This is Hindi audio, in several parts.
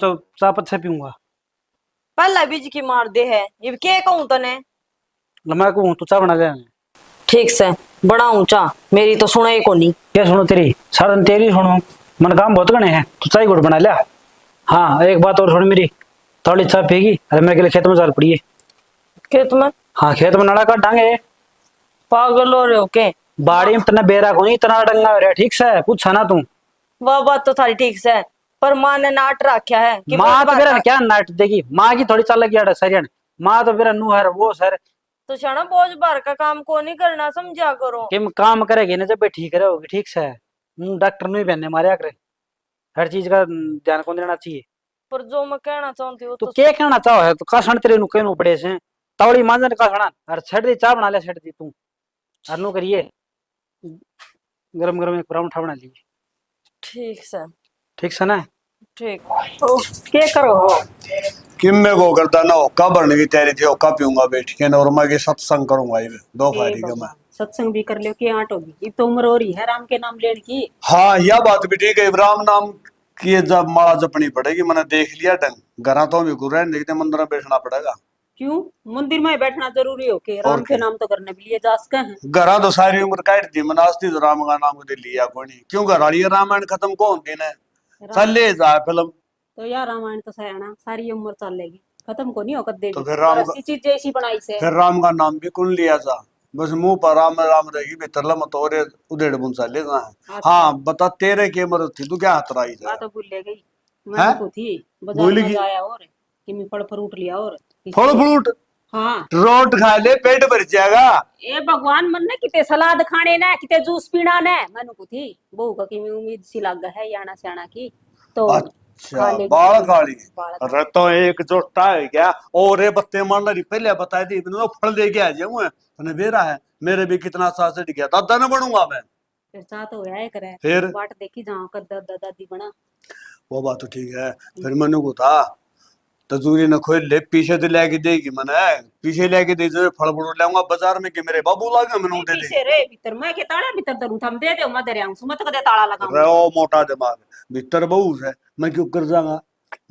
चाय पत्ते पीऊंगा। पहला बीज की मार दे है ये के कहूं तने। मैं कहूँ तू चाय बना ले। ठीक से बड़ा ऊंचा मेरी तो सुना ही कोनी। क्या सुनो तेरी सारा दिन तेरी सुनो। मन काम बहुत गणे हैं तू चाय गुड़ बना लिया। हाँ एक बात और सुन मेरी थोड़ी चाय पीगी। अरे मेरे के लिए खेत में जाल पड़ी है। खेत में? हाँ खेत में नाड़ा काटांगे। पागल हो रहे हो के? बाड़ी में तना बेरा को नहीं तना डंगा हो रहा ठीक से पूछा ना तू। वह बात तो थारी ठीक से पर माँ ने नाट रखा है कि माँ तो मेरा क्या नाट देगी। माँ की थोड़ी चाल लगी सरियन। माँ तो मेरा नू है वो सर। तो शाना बोझ भर का काम को नहीं करना समझा करो। कि काम करेगी ना जब ठीक रहोगी ठीक से। डॉक्टर नहीं पहनने मारे करे हर चीज का ध्यान कौन देना चाहिए। पर जो मैं कहना चाहती हूँ तू तो क्या कहना चाहो है तो कासण तेरे नु कहनो पड़े से तावड़ी मांजन कासणा और छड़ दी चाय बना ले छड़ दी तू और नु करिए गरम गरम एक पराठा बना ली। ठीक से ना। ठीक तो क्या करो हो किम में को करता ना ओका भरने की तैयारी थी। ओका पीऊंगा बैठ के नौरमा के सत्संग करूंगा ये दो फायरी का मैं। सत्संग भी कर लो कि आंट होगी ये तो उम्र हो रही है राम के नाम लेने की। हाँ यह बात भी ठीक है। राम नाम की जब माला जपनी पड़ेगी मैंने देख लिया ढंग घर तो भी गुरु देखते मंदिर में बैठना पड़ेगा। क्यों मंदिर में बैठना जरूरी हो के राम के नाम तो करने भी लिए जा सके हैं। घर तो सारी उम्र काट दी मनास्ती तो राम का नाम दे लिया कोनी क्यों घर वाली रामायण खत्म कौन दिन है चले जा फिल्म तो यार रामायण तो सयाना सारी उम्र चलेगी खत्म को नहीं होकर देगी। तो फिर राम चीज जैसी बनाई से फिर राम का नाम भी कौन लिया जा बस मुंह पर राम राम रहेगी भीतर लम तो और उधेड़ बुनसा लेना है। हाँ बता तेरे के मर थी तू क्या हाथ रही जा तो भूल गई मैं को थी बाजार में जाया और कि मैं फल फ्रूट लिया और फल फ्रूट। हाँ रोट खा ले पेट भर जाएगा। ए भगवान मन ने किते सलाद खाने ने किते जूस पीना ने मैंने को थी बहू का की उम्मीद सी लग है याना स्याना की तो अच्छा बाल काली अरे तो एक जोटा है क्या और ये बत्ते मारना रही पहले बता दी मैंने फल दे के आ जाऊं मैंने बेरा है मेरे भी कितना सास से गया दादा न बनूंगा मैं। फिर चाह तो है करे फिर बाट देखी जाओ कर दादा दादी बना वो बात तो ठीक है। फिर मैंने को था तजूरी न खोल ले पीछे तो लेके देगी मैंने पीछे लेके दे जो फल फ्रूट लाऊंगा बाजार में कि मेरे बाबू लागे मैंने दे दे पीछे रे भीतर मैं के ताला भीतर दरू थम दे दे मैं दे आऊं सुमत कदे ताला लगाऊं रे ओ मोटा दिमाग भीतर बहू है मैं क्यों कर जाऊंगा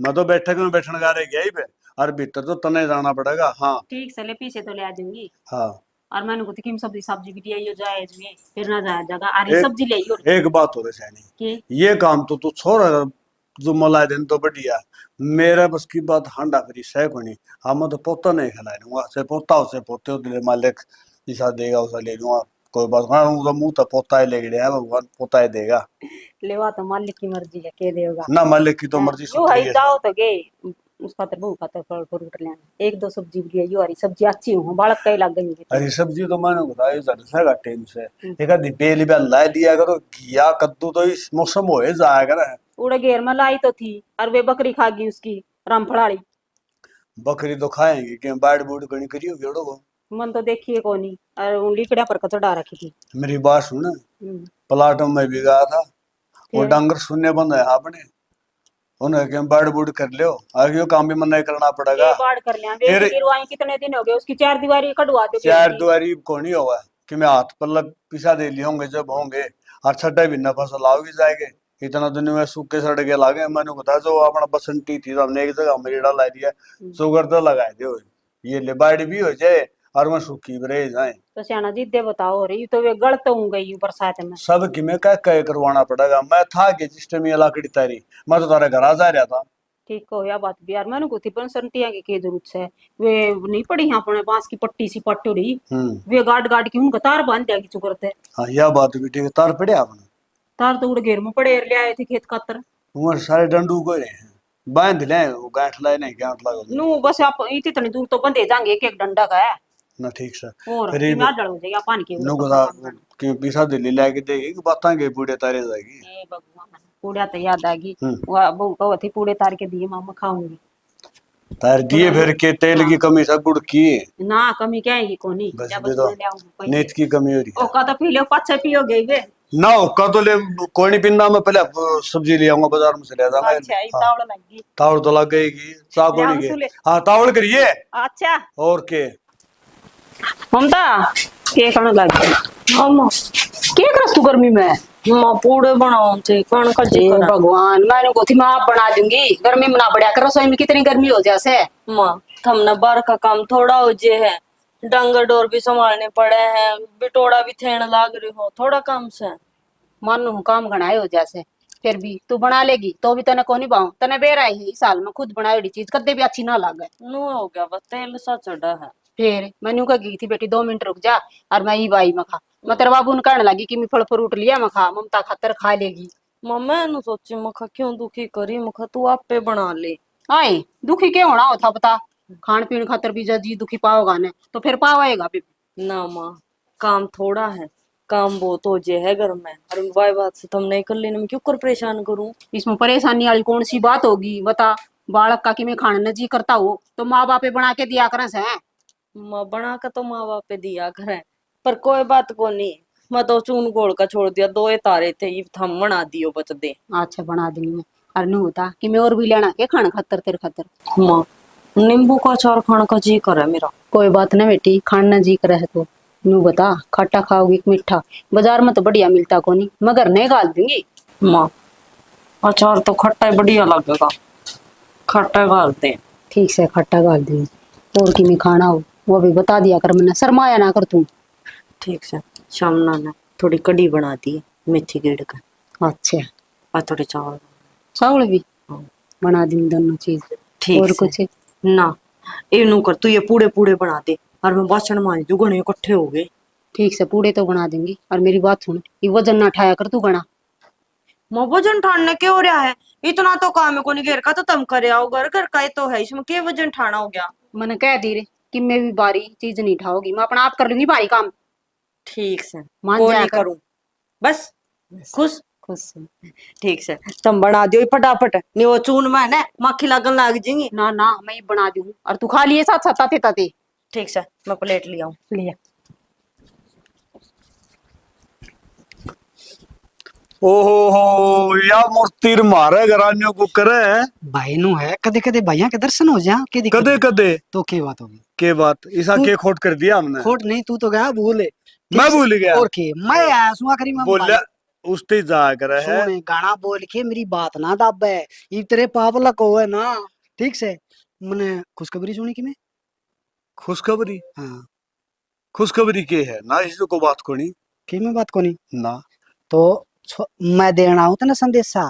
मैं तो बैठक में बैठने का रह गया ही पे और भीतर तो तने जाना पड़ेगा। हाँ ठीक से ले पीछे तो ले आ जाऊंगी। हाँ और मैंने को किम सब्जी भी दिया जाए इसमें फिर ना जाए जगह आ रही सब्जी ले आई और एक बात हो रही ये काम तो तू छोड़ जो मलाई दिन तो बढ़िया मेरा बस की बात हांडा फिरी सह को नहीं हम तो पोता नहीं खिला लूंगा से पोता उसे पोते उतरे मालिक जिसा देगा उसे ले लूंगा कोई बात हाँ तो मुंह तो पोता ही ले गया भगवान पोता ही देगा। लेवा तो मालिक की मर्जी है के देगा ना मालिक की तो मर्जी यो है जाओ तो गए उसका तो बहु खाता फल फ्रूट लेना एक दो सब्जी भी यो हरी सब्जी अच्छी हूं बालक कई लग गई हरी सब्जी तो मैंने बताया जरा का टेम से देखा दी बेली बे ला लिया करो घिया कद्दू तो इस मौसम होए जाया करे उड़े घेर में लाई तो थी और वे बकरी खा गई उसकी रामफड़ाड़ी बकरी तो खाएंगे कि बाड़ बूढ़ कहीं करी होगी ओड़ो को मन तो देखिए कोनी और लिकड़ा पर कचड़ा डाल रखी थी। मेरी बात सुन प्लाट में भी गया था वो डांगर सुनने बंद है आपने उन्हें क्या बाड़ बूढ़ कर लियो आगे काम भी मन नहीं करना पड़ेगा। बाढ़ कर लिया वे गिरवाई कितने दिन हो गए उसकी चार दीवारी कटवा दो चार दीवारी को नहीं होगा कि मैं हाथ पल्ला पिसा दे लिए होंगे जब होंगे और छठा भी न फसल आओगी जाएंगे इतना दिन में सूखे सड़के लागे मैंने बता जो अपना बसंती थी तो हमने एक जगह मेरा ला दिया शुगर तो लगाए दे ये ले बाड़ी भी हो जाए और मैं सूखी भी रह जाए तो सियाना जी दे बताओ रही तो वे गलत हो गई बरसात में सब कि मैं क्या करवाना पड़ेगा मैं था कि जिस टाइम ये लाकड़ी तारी मैं तो तारे घर आ जा रहा था। ठीक हो या बात भी यार मैंने को थी बसंतिया की जरूरत है वे नहीं पड़ी यहाँ पर बांस की पट्टी सी पट्टोरी वे गाड़ गाड़ की उनका तार बांध देगी चुकरते। हाँ यह बात भी ठीक है तार पड़े आपने तार तो उड़ घेर में पड़े ले आए थे खेत खातर उमर सारे डंडू को रहे हैं बांध ले वो गांठ लाए नहीं गांठ लगा नु बस आप इतनी दूर तो बंधे जाएंगे एक एक डंडा का है ना ठीक से और कितना डल हो जाएगा पानी के नु गुदा कि पिसा दिल्ली लेके देगी कि बातां के बूढ़े तारे जाएगी ए भगवान पूड़ा तो याद आगी वो बहु को थी पूड़े तार के दिए मामा खाऊंगी तार दिए फिर के तेल की कमी सब गुड़ की ना कमी क्या है कोनी जब ले आऊं नेट की कमी हो रही है ओ का तो पी लो पाछे पियो गई वे ना ओका तो ले कोई नहीं पिंदा में पहले सब्जी ले आऊंगा बाजार में से ले आऊंगा। अच्छा ई तावड़ लगी तावड़ तो लग गई साग कोनी हां तावड़ करिए अच्छा और के ममता के करने लगी हम के करस तू गर्मी में माँ पूड़े बनाओ थे कौन का हे जिक्र भगवान, मैंने को थी मैं आप बना दूंगी, गर्मी में ना बढ़िया कर, रसोई में कितनी गर्मी हो जाए। माँ थमने बार का काम थोड़ा हो जे है, डंगर डोर भी संभालने पड़े हैं, बिटोड़ा भी थेन लाग रही हो, थोड़ा काम से मानो काम घनाए हो जैसे, फिर भी तू बना लेगी तो भी तने को नहीं पाऊं, तने बेरा है इस साल में खुद बनाई चीज कदे भी अच्छी ना लागे। नु हो गया बस तेल सा चढ़ा है। फिर मैंने कहा गई थी बेटी 2 मिनट रुक जा, और मैं ई बाई में खा, मैं तेरे बाबू ने कहने लगी कि मैं फल फ्रूट लिया मैं खा, ममता खातर खा लेगी। माँ मैंने सोची मखा क्यों दुखी करी, मखा तू आपे बना ले। आए दुखी क्या होना होता बता, खान पीन खातर भी जी दुखी पाओगा ने तो फिर पावेगा भी। ना माँ काम थोड़ा है, काम बहुत हो जे है घर में, और वाई बात से तुम नहीं कर लेने में क्यों कर परेशान करूं। इसमें परेशानी वाली कौन सी बात होगी बता, बालक का कि मैं खाने न जी करता हो तो माँ बाप बना के दिया करें से। माँ बना के तो माँ बाप पे दिया करे, पर कोई बात को नहीं, मैं तो चून घोल का छोड़ दिया, दो ही तारे थे ये थम बना दियो बच दे। अच्छा बना दूंगी मैं, और नहीं होता कि मैं और भी लेना के खाना खातर तेरे खातर। माँ नींबू का अचार खाने का जी करे मेरा। कोई बात ना बेटी, खाना जी करे है तो नू बता, खट्टा खाओगी कि मीठा, बाजार में तो बढ़िया मिलता को नहीं, मगर नहीं गाल दूंगी। माँ अचार तो खट्टा ही बढ़िया लगेगा, खट्टा गाल दे। ठीक से खट्टा गाल दूंगी, और की मैं खाना हो वो भी बता दिया कर, मैंने शर्माया ना कर तू। ठीक से शामना ने थोड़ी कड़ी बना दी मेथी गेड़ का, अच्छा और थोड़े चावल। चावल भी हाँ, बना दूंगी दोनों चीज। ठीक और से कुछ ना इनू कर तू ये पूड़े पूड़े बना दे, और मैं बासन मांज दू, घने इकट्ठे हो गए। ठीक से पूड़े तो बना दूंगी, और मेरी बात सुन, ये वजन ना उठाया कर तू गणा। मैं वजन ठाने के हो रहा है, इतना तो काम है कोनी, घेर का तो तुम करे आओ, घर घर का ही तो है, इसमें के वजन ठाना हो गया। मैंने कह दी रे कि मैं भी बारी चीज नहीं उठाओगी, मैं अपना आप कर लूंगी भारी काम। ठीक से मान को जाया नहीं कर। करूं बस, खुश। खुश ठीक से तुम बना दियो फटाफट, नहीं वो चून में ना माखी लगन लग जाएंगी। ना ना मैं ही बना दूं, और तू खा लिए साथ साथ ताते ताते। ठीक से मैं प्लेट लिया हूँ। लिया ओहो हो या मूर्ति मारे घरानियों को करे। भाई नु है, कदे कदे भाइया के दर्शन हो जा, के दिक्कत कदे है? कदे तो के बात होगी? के बात ऐसा तू- के खोट कर दिया हमने। खोट नहीं, तू तो गया भूले। मैं भूल गया। और के मैं आया सुआ करी मैं बोलिया उसते जा करे है। सुन गाना बोल के मेरी बात ना दाबे, ये तेरे पाप लको है ना। ठीक से मैंने खुशखबरी सुनी कि मैं। खुशखबरी हाँ खुशखबरी के है ना, इसको को बात को नहीं कि मैं बात को नहीं ना। तो मैं देना हूं तेना संदेशा,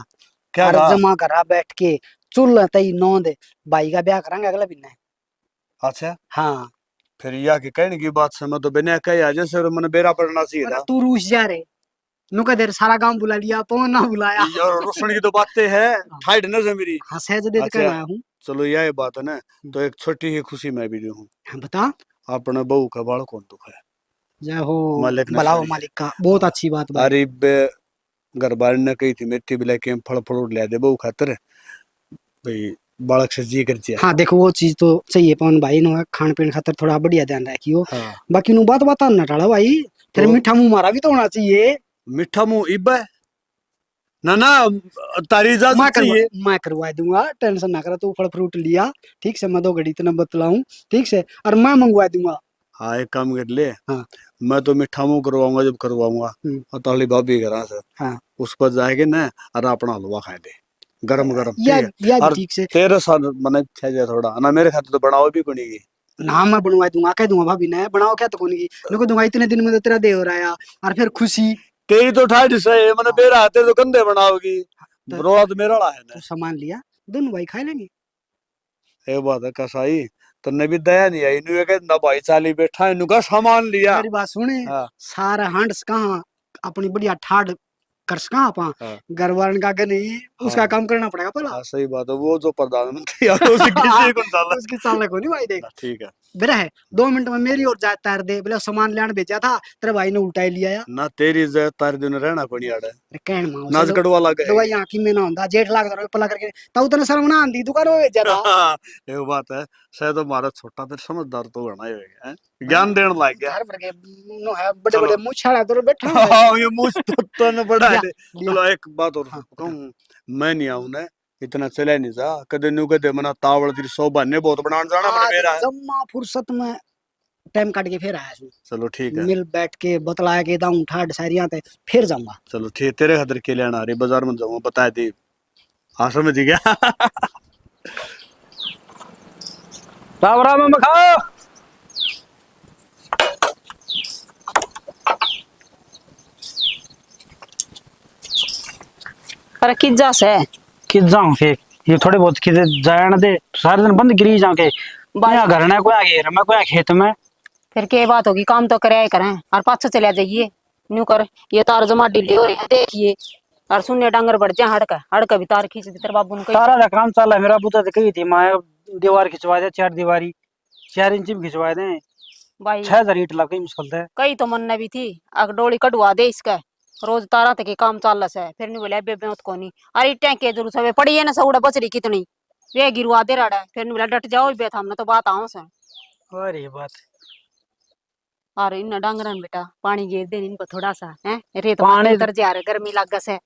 क्या और कहा? जमा करा बैठ के चुल तई नौंद भाई का ब्याह करांगे अगला महीने। अच्छा हाँ फिर या के कहने की बात से मैं तो बिना कहे आ जैसे मैंने बेरा पड़ना चाहिए अरे था। तू रूस जा रे, नुका देर सारा गांव बुला लिया, पवन ना बुलाया। और रोशन की तो बातें है ठाइड न से मेरी। हाँ सहज दे अच्छा। कर आया हूँ। चलो यह बात है ना, तो एक छोटी ही खुशी मैं भी दूं। हाँ बता। अपने बहू का बाल कौन दुख है। जय हो मालिक ने भला हो सुनी। मालिक का, बहुत अच्छी बात भाई। अरे घर बार ने कही थी मेथी बिला के फल फ्रूट ले दे बहू खातर, भाई बालक से जी कर जिया। हाँ देखो वो चीज तो चाहिए पवन भाई नो, खान पीन खातर थोड़ा बढ़िया ध्यान रखियो। हाँ बाकी नु बात बता ना टाला भाई, तेरे तो- मीठा मुंह मारा भी तो होना चाहिए। मिठा मुंह इब है ना ना, तारी इजाजत चाहिए। मैं करवा दूंगा, टेंशन ना कर, तू फल फ्रूट लिया ठीक से, मैं 2 घड़ी इतना बतलाऊं ठीक से, और मैं मंगवा दूंगा। हाँ एक काम कर ले, हाँ मैं तो मिठा मुंह करवाऊंगा जब करवाऊंगा, और ताली भाभी घर से हाँ उस पर जाएंगे ना, और अपना हलवा खाए दे गरम गरम। या और ठीक से तेरे साथ मैंने इच्छा है थोड़ा ना, मेरे खाते तो बनाओ भी कोनी की। ना, मैं बनवा दूंगा, कह दूंगा भाभी ने बनाओ, क्या तो कौन की नको दूंगा, इतने दिन में तो तेरा दे हो रहा है, और फिर खुशी तेरी तो ठाई से मैंने बेरा हाथे तो कंधे बनाओगी, रोड़ा तो मेरा है ना। तो सामान लिया, दोनों भाई खा लेंगे। ये बात है कसाई, तन्ने भी दया नहीं आई, इन्हें कह ना भाई चाली बैठा इन्हें का सामान लिया। मेरी बात सुने, हाँ सारा हंड्स कहाँ अपनी बढ़िया ठाड़ कर कहाँ अपा हाँ घर वालन का के नहीं, उसका हाँ। काम करना पड़ेगा पहला। हाँ सही बात है, वो जो प्रधानमंत्री है उसकी किसी को डाला। उसकी चाल को नहीं भाई देख। ठीक है बेरा है 2 मिनट में मेरी और जात तार दे, बोले सामान लेने भेजा था तेरे भाई ने उल्टा ही लिया या। ना, तेरी इज्जत तार दिन रहना कोनी आड़े अरे कहन मां नाच कड़वा लगे। दवाई आंखी में ना होंदा, जेठ लाग दरो पला करके ताऊ तने शर्म ना आंदी, तू करो जरा। ये बात है, शायद हमारा छोटा तेरे समझदार तो होना ही है, ज्ञान देने लग गया। घर भर के नो है बड़े चलो। बड़े मुंह छाड़ा तो बैठा हुआ है। हाँ ये मुझ तो न बड़ा है। लिया। चलो एक बात और हाँ, कहूँ, मैं नहीं आऊं ना, इतना चले नहीं जा कदे न्यू कदे मना तावड़ तेरी शोभा ने बहुत बनाने जाना मन आज मेरा है। जम्मा फुर्सत में टाइम काट के फिर आया चलो ठीक है। मिल बैठ के बतलाया के दाऊं ठाड सारियां ते फिर जाऊंगा। चलो ठीक, तेरे खातर के लेना रे बाजार में जाऊंगा बता दे। हाँ समझ गया। राम राम मखा। पर किज्जा से कि जाऊं फिर ये थोड़े बहुत कि जान दे, सारे दिन बंद गिरी जाके कोया घर ने कोया घेर में कोया खेत में। फिर के बात होगी, काम तो करे करें और पाछे चले जाइए न्यू कर। ये तार जमा ढीले हो रहे हैं देखिए, और सुनने डांगर बढ़ जाए हड़का भी तार खींच दे तेरे बाबू ने तारा का काम चल रहा है। मेरा पुत्र तो कही थी माँ दीवार खिंचवा दे, 4 दीवारी 4 इंच में खिंचवा दे। भाई 6000 ईट लग गई मुश्किल से। कई तो मन भी थी अगर डोली कटवा दे इसका, रोज तारा तक काम चल रहा है। फिर नहीं बोला बेबे मत कोनी, अरे टैंके जरूर सब पड़ी है ना सौड़ा बचरी कितनी वे गिरवा दे रहा है। फिर नहीं बोला डट जाओ बे हमने तो बात आओ से। अरे बात और इन डांगरन बेटा पानी गिर दे इनको थोड़ा सा है, रेत पानी पानी उतर जा रहा गर्मी लग से।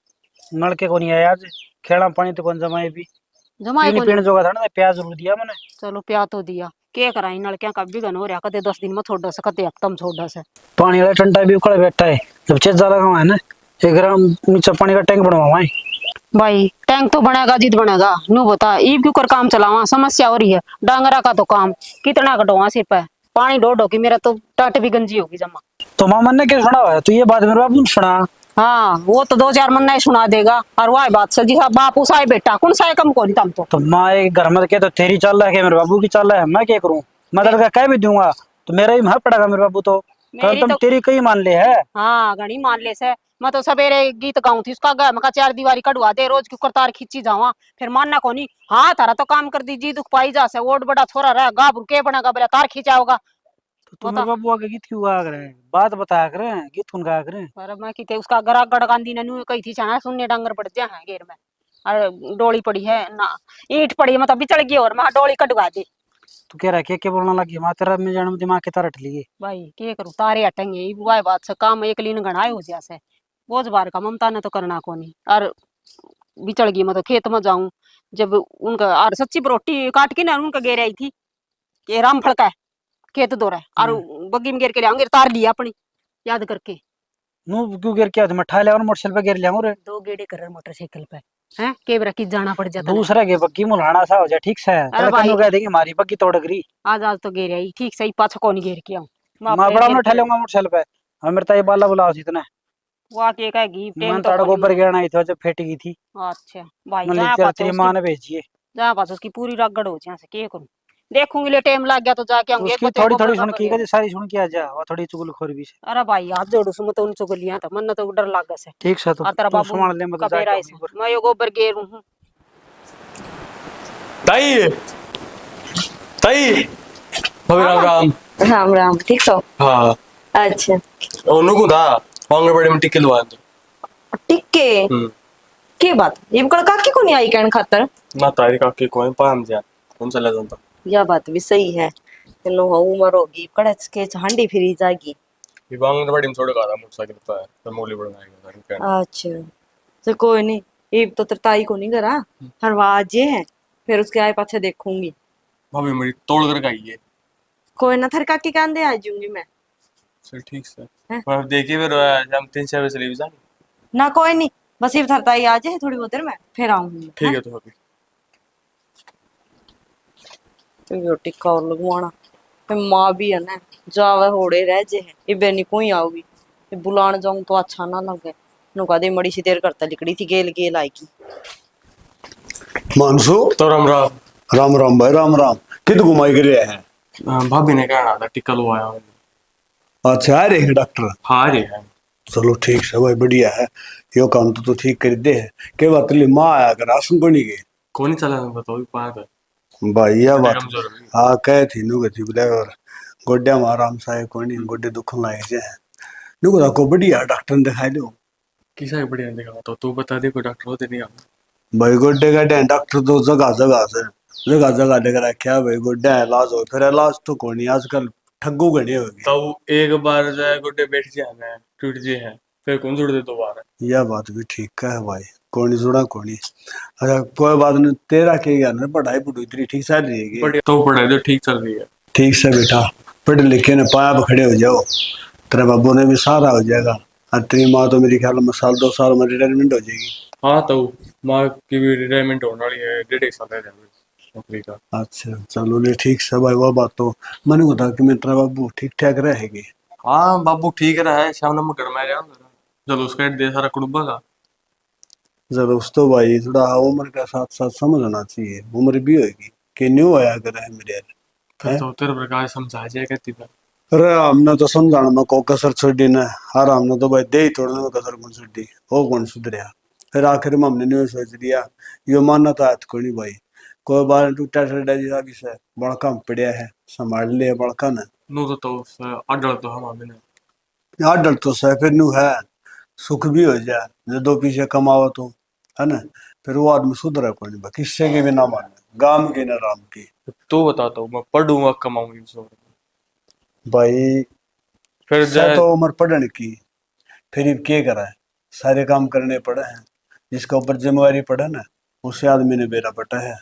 नलके को नहीं आया आज, खेड़ा पानी तो कौन जमाए भी जमाए पीने को पीने जोगा था ना, प्याज जरूर दिया मैंने। चलो प्या तो दिया के कराई नलकियां का बिगन हो रहा कदे 10 दिन में छोड़ से कदे एकदम छोड़ से। पानी वाला टंटा भी उखड़ बैठा है, जब चेजा लगा है ना 1 ग्राम नीचे पानी का टैंक बनवावा है। भाई टैंक तो बनेगा जिद बनेगा नू बता ईब क्यों कर काम चलावा, समस्या हो रही है। डांगरा का तो काम कितना कटवा सिर पे पानी ढो ढो की मेरा तो टाट भी गंजी होगी जमा। तो मामा ने क्या सुना है, तू ये बात मेरे बाबू ने सुना। हाँ वो तो 2-4 मन नहीं सुना देगा और वह बात सर जी साहब बापू साहे बेटा कौन सा कम कोनी तम तो माँ एक घर में के तो तेरी चाल है, मेरे बाबू की चाल है, मैं क्या करूँ। मैं लड़का कह भी दूंगा तो मेरा ही मह पड़ेगा मेरे बाबू तो। कल तुम तेरी कहीं मान ले है। हाँ घनी मान ले से। मैं तो सवेरे गीत गाऊं थी उसका गा मैं 4 दीवारी कटवा दे रोज की करतार खींची जावा। फिर मानना कोनी हाँ तारा तो काम कर दी जी दुख पाई जा से वोट बड़ा छोरा रहा गाबरू के बनेगा बोला तार खींचा होगा। तो तुम मेरे बाबू आगे गीत क्यों गा करे, बात बताया करे, गीत कौन गा करे। पर मैं की उसका गरा गड़गांदी ने न्यू कही थी चाहे सुनने डांगर पड़ जा है घेर में और डोली पड़ी है ना ईंट पड़ी है मतलब बिचड़ गई और मैं डोली कटवा दे। तू कह रहा है क्या बोलना लगी माँ तेरा में जान दिमाग के तरह लिए। भाई के करूँ तारे हटेंगे वाह बात से काम एक लीन गणाए हो जैसे बोझ बार का ममता ने तो करना कोनी और बिचड़ गई मैं तो खेत में जाऊं जब उनका और सच्ची रोटी काट के ना उनका घेर आई थी ये राम फड़का है खेत दो रहा है और बग्गी में घेर के लाऊंगे तार लिया अपनी याद करके नू क्यों गिर के मैं ठा लिया मोटरसाइकिल पे गिर लिया रे 2 गेड़े कर मोटरसाइकिल पे हैं के बरा की जाना पड़ जाता दूसरा के बग्गी मुलाना सा हो जाए ठीक से। अरे भाई कह देगी हमारी बग्गी तोड़ गई आज तो घेर आई ठीक सही पाछा कौन घेर के आऊं मैं बड़ा मैं ठा लूंगा मोटरसाइकिल पे। हम मेरे ताई बाला बुलाओ इतना वो आके कहेगी मैं ताड़ा गोबर गिरना आई थी जब फेट गई थी। अच्छा भाई मतलब तेरी मां ने भेजी है जा पास उसकी पूरी रगड़ हो जाए से के करूं देखूंगी ले टाइम लग गया तो जाके आऊंगी उसकी थोड़ी थोड़ी सुन की कदी सारी सुन के आ जा वो थोड़ी चुगलखोर भी से। अरे भाई हाथ जोड़ू सुन तो उन चुगलियां था मन तो डर लाग से ठीक से तो तेरा तू बाबू संभाल ले मत का बेरा जा। ऐसे मैं यो गोबर गेरू हूं ताई ताई भाभी राम राम। राम राम ठीक सो। हाँ अच्छा ओनू को था आंगनबाड़ी में टिके लुआ तो टिक्के के बात ये बकड़ काकी को नहीं आई कहन खातर ना तारी काकी को पाम जा कौन चला जाता यह बात भी सही है नो उम्र होगी कड़च के हांडी फिरी जाएगी ये आंगनबाड़ी में छोड़ का था मोटरसाइकिल पे तो मोली बढ़ाएगा। अच्छा तो कोई नहीं ये तो ताई को नहीं करा हर वाज ये है फिर उसके आए पाछे देखूंगी। भाभी मेरी तोड़ कर आई है कोई ना थर काकी कान दे आ जाऊंगी मैं। चल ठीक से पर देखिए फिर हम 3-4 बजे चले जाएंगे ना कोई नहीं बस ये थर ताई आ जाए थोड़ी बहुत देर में फिर आऊंगी। ठीक है तो भाभी तो टिक्का और लगवाना फिर माँ भी है ना जावे होड़े रह जे है ये बेनी कोई आओगी ये बुलाने जाऊं तो अच्छा ना लगे नुका दे मड़ी सी देर करता लिकड़ी थी गेल गेल आएगी। मानसू तो राम राम। राम राम भाई राम राम। कित घुमाई कर रहे हैं। भाभी ने कहना था टिक्का लुआया। अच्छा आ रहे हैं डॉक्टर। हाँ रे है चलो ठीक है भाई बढ़िया है यो काम तो ठीक कर दे है के बात ली माँ आया कर आसन को नहीं गए कौन ही चला बताओ पास है भाई यह बात कमजोर है। हाँ कहे थी नु गति बोले और गोड्या में आराम सा है कोई नहीं गोड्डे दुखन लाए जे नु को बढ़िया डॉक्टर ने दिखाई लो किसा बढ़िया देखा तो तू बता दे कोई डॉक्टर होते नहीं आता भाई गोड्डे का डॉक्टर तो जगह जगह लेकर रखा भाई गोड्डा इलाज हो फिर इलाज तो कौन नहीं आजकल ठग्गू गणे हो गए। तो एक बार जाए गोड्डे बैठ जाए टूट जे है फिर कौन जुड़ दे दोबारा। यह बात भी ठीक है भाई कौन जुड़ा कौन। अच्छा कोई बात नहीं तेरा के ज्ञान पढ़ाई पढ़ू इतनी ठीक से रहेगी बढ़िया तो पढ़ाई तो ठीक चल रही है। ठीक से बेटा पढ़े लिखे ने पाया पे खड़े हो जाओ, तेरे बाबू ने भी सहारा हो जाएगा। और तेरी माँ तो मेरी ख्याल में साल 2 साल में रिटायरमेंट हो जाएगी। हाँ तो माँ की भी रिटायरमेंट होने वाली है, 1.5 साल है नौकरी का। अच्छा चलो ले ठीक से भाई, वो बात तो मैंने बता कि मेरा बाबू ठीक ठाक रहेगी। हाँ बाबू ठीक रहा है, शाम में घर में आ जाऊंगा जब उसका दे सारा कुड़ुब्बा का। जरूर तो भाई थोड़ा उम्र के साथ साथ समझना चाहिए, उम्र भी होगी कि न्यू आया करे है मेरे यार। फिर तो तेरे प्रकार समझा जाए कहती था। अरे हमने तो समझाने में को कसर छोड़ी ना, और हमने तो भाई दे ही तोड़ने में कसर कौन छोड़ी, वो कौन सुधरिया। फिर आखिर में हमने न्यू सोच लिया, यो मानना तो आज को नहीं भाई, कोई बार टूटा टूटा जी भी से बड़का में पड़िया है, संभाल लिया बड़का ने। नू तो अडल तो हम अभी ने यार डर तो सह फिर न्यू है, सुख भी हो जाए जो दो पीछे कमाओ तो, है ना। फिर वो आदमी सुधरा कौन नहीं, किससे के भी ना माने, गाम की ना राम की। तो बताता हूँ मैं पढ़ूंगा कमाऊंगी सो भाई फिर सा जाए। तो उम्र पढ़ने की, फिर अब क्या करा है, सारे काम करने पड़े हैं। जिसका ऊपर जिम्मेवारी पड़े ना, उसे आदमी ने बेरा पटा है।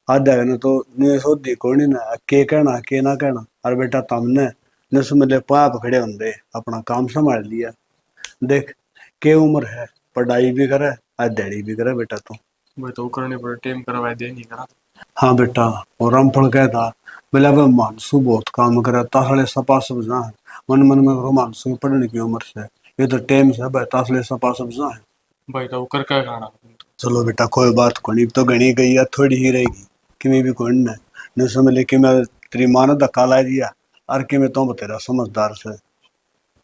आधा है ना तो न्यू सोधी कौन ही ना के कहना के ना कहना, और बेटा तुमने न समझ पाप खड़े होंगे अपना काम संभाल लिया। देख के उम्र है, पढ़ाई भी करे और दिहाड़ी भी करे बेटा तू। मैं तो करने पर टेम करवाए दे नहीं करा। हाँ बेटा, और रामफल कहता बोले अब मानसू बहुत काम करे, तासले सपा समझना है, मन मन में मानसू पढ़ने की उम्र से, ये तो टेम से भाई तासले सपा समझना है। भाई तो कर क्या खाना। चलो बेटा कोई बात को नहीं, तो गणी गई है थोड़ी ही रहेगी, कि मैं भी कोई न समझ ले कि मैं तेरी माँ ने धक्का ला दिया, और कि मैं तो तेरा समझदार से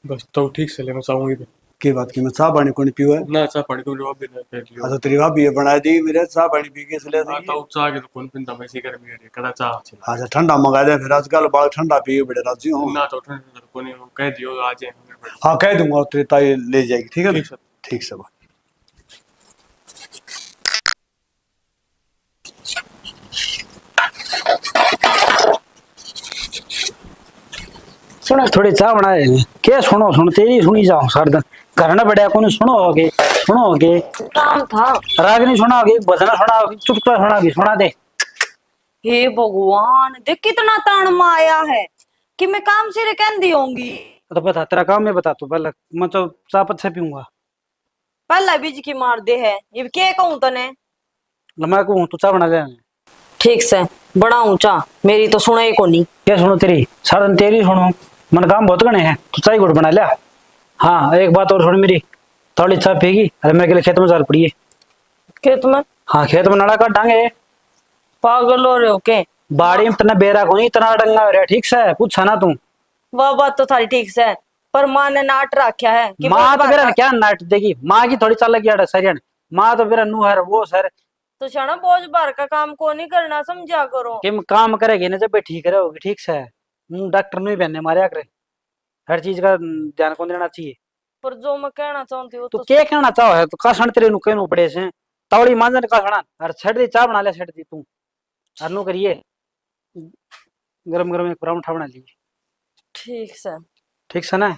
बस तो ठीक से ले मैं चाहूंगी की बात की मैं चाह पानी को नहीं पीवा है। ना चाह पानी को जवाब भी ना कर लियो। अच्छा तेरी भाभी ये बना दी मेरे चाह पानी पी के इसलिए हाँ तो चाह के तो कौन पिंदा मैं इसी गर्मी है कड़ा चाह चला। अच्छा ठंडा मंगा दे, फिर आजकल बाल ठंडा पिए बड़े राजी हूँ। ना तो ठंड को नहीं कह दियो आ जाए। हाँ कह दूंगा, तेरी ताई ले जाएगी, ठीक है ठीक ना? है। ठीक से भाई। सुनो थोड़ी चाह बनाए क्या, सुनो सुनो तेरी सुनी जाओ सारे दिन, घर ना बढ़िया को सुनो होगे काम था। राग नहीं सुना होगी, भजन सुना होगी, चुटकुला सुना होगी, सुना दे। हे भगवान देख कितना तान में आया है कि मैं काम सिरे कहती होंगी। तो बता तेरा काम मैं बता, तू पहले मैं तो चाह पत्ते पीऊंगा। पहला बीज की मार दे है, ये के कहूं तने। मैं कहूँ तू चाह बना ले। ठीक से बड़ा ऊंचा मेरी तो सुना ही कोनी। क्या सुनो तेरी, सारा दिन तेरी सुनो, मन काम बहुत गणे हैं, तू चाय गुड़ बना लिया। हाँ एक बात और सुन मेरी, थोड़ी चाय पिएगी, अरे मेरे के लिए खेत में जाल पड़ी है। खेत में? हाँ खेत में नाड़ा काट डांगे। पागल हो रहे हो के? बाड़ी में तना बेरा को नहीं, इतना डंगा हो रहा है, ठीक से पूछा ना तू। वह बात तो थारी ठीक से, पर माँ ने नाट रखा है कि माँ तो बहुत मेरा बार- क्या नाट देगी, माँ की थोड़ी चाल लगी सरियन, माँ तो मेरा नू है वो सर। तो क्षण बोझ भर का काम को नहीं करना, समझा करो। कि काम करेगी ना जब ठीक रहोगी, ठीक से डॉक्टर नहीं बहने मारे करे, हर चीज का ध्यान कौन देना चाहिए। पर जो मैं कहना चाहती हूँ तू तो क्या कहना चाहो है, तो कासण तेरे नु कहनु पड़े से, तवड़ी मांजन कासणा और छड़ दी चाह बना ले, छड़ दी तू और नु करिए गरम गरम एक पराठा बना ली। ठीक से। ठीक से ना,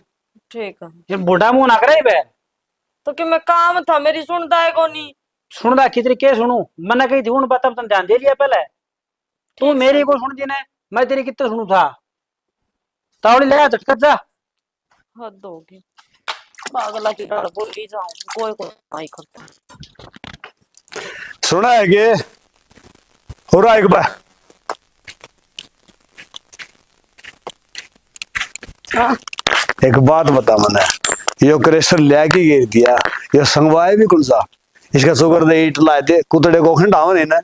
ठीक है। ये बूढ़ा मुंह ना करे बे। तो कि मैं काम था मेरी सुनता है कोनी। सुनदा कितनी के सुनू, मैंने कही थी उन बात तब ध्यान दे लिया पहले, तू ठीक मेरी से। को सुन दी ने, मैं तेरी कितने सुनू था। तवड़ी ले झटक जा। हद होगी, पागला की तरह बोल ही जाऊं, कोई को नहीं करता। सुना है कि हो रहा है एक बार। एक बात बता मैंने, यो क्रेशर ले के गिर दिया, यो संगवाए भी कौन सा, इसका शुगर दे ईट लाए थे कुतड़े को खंडावन है ना।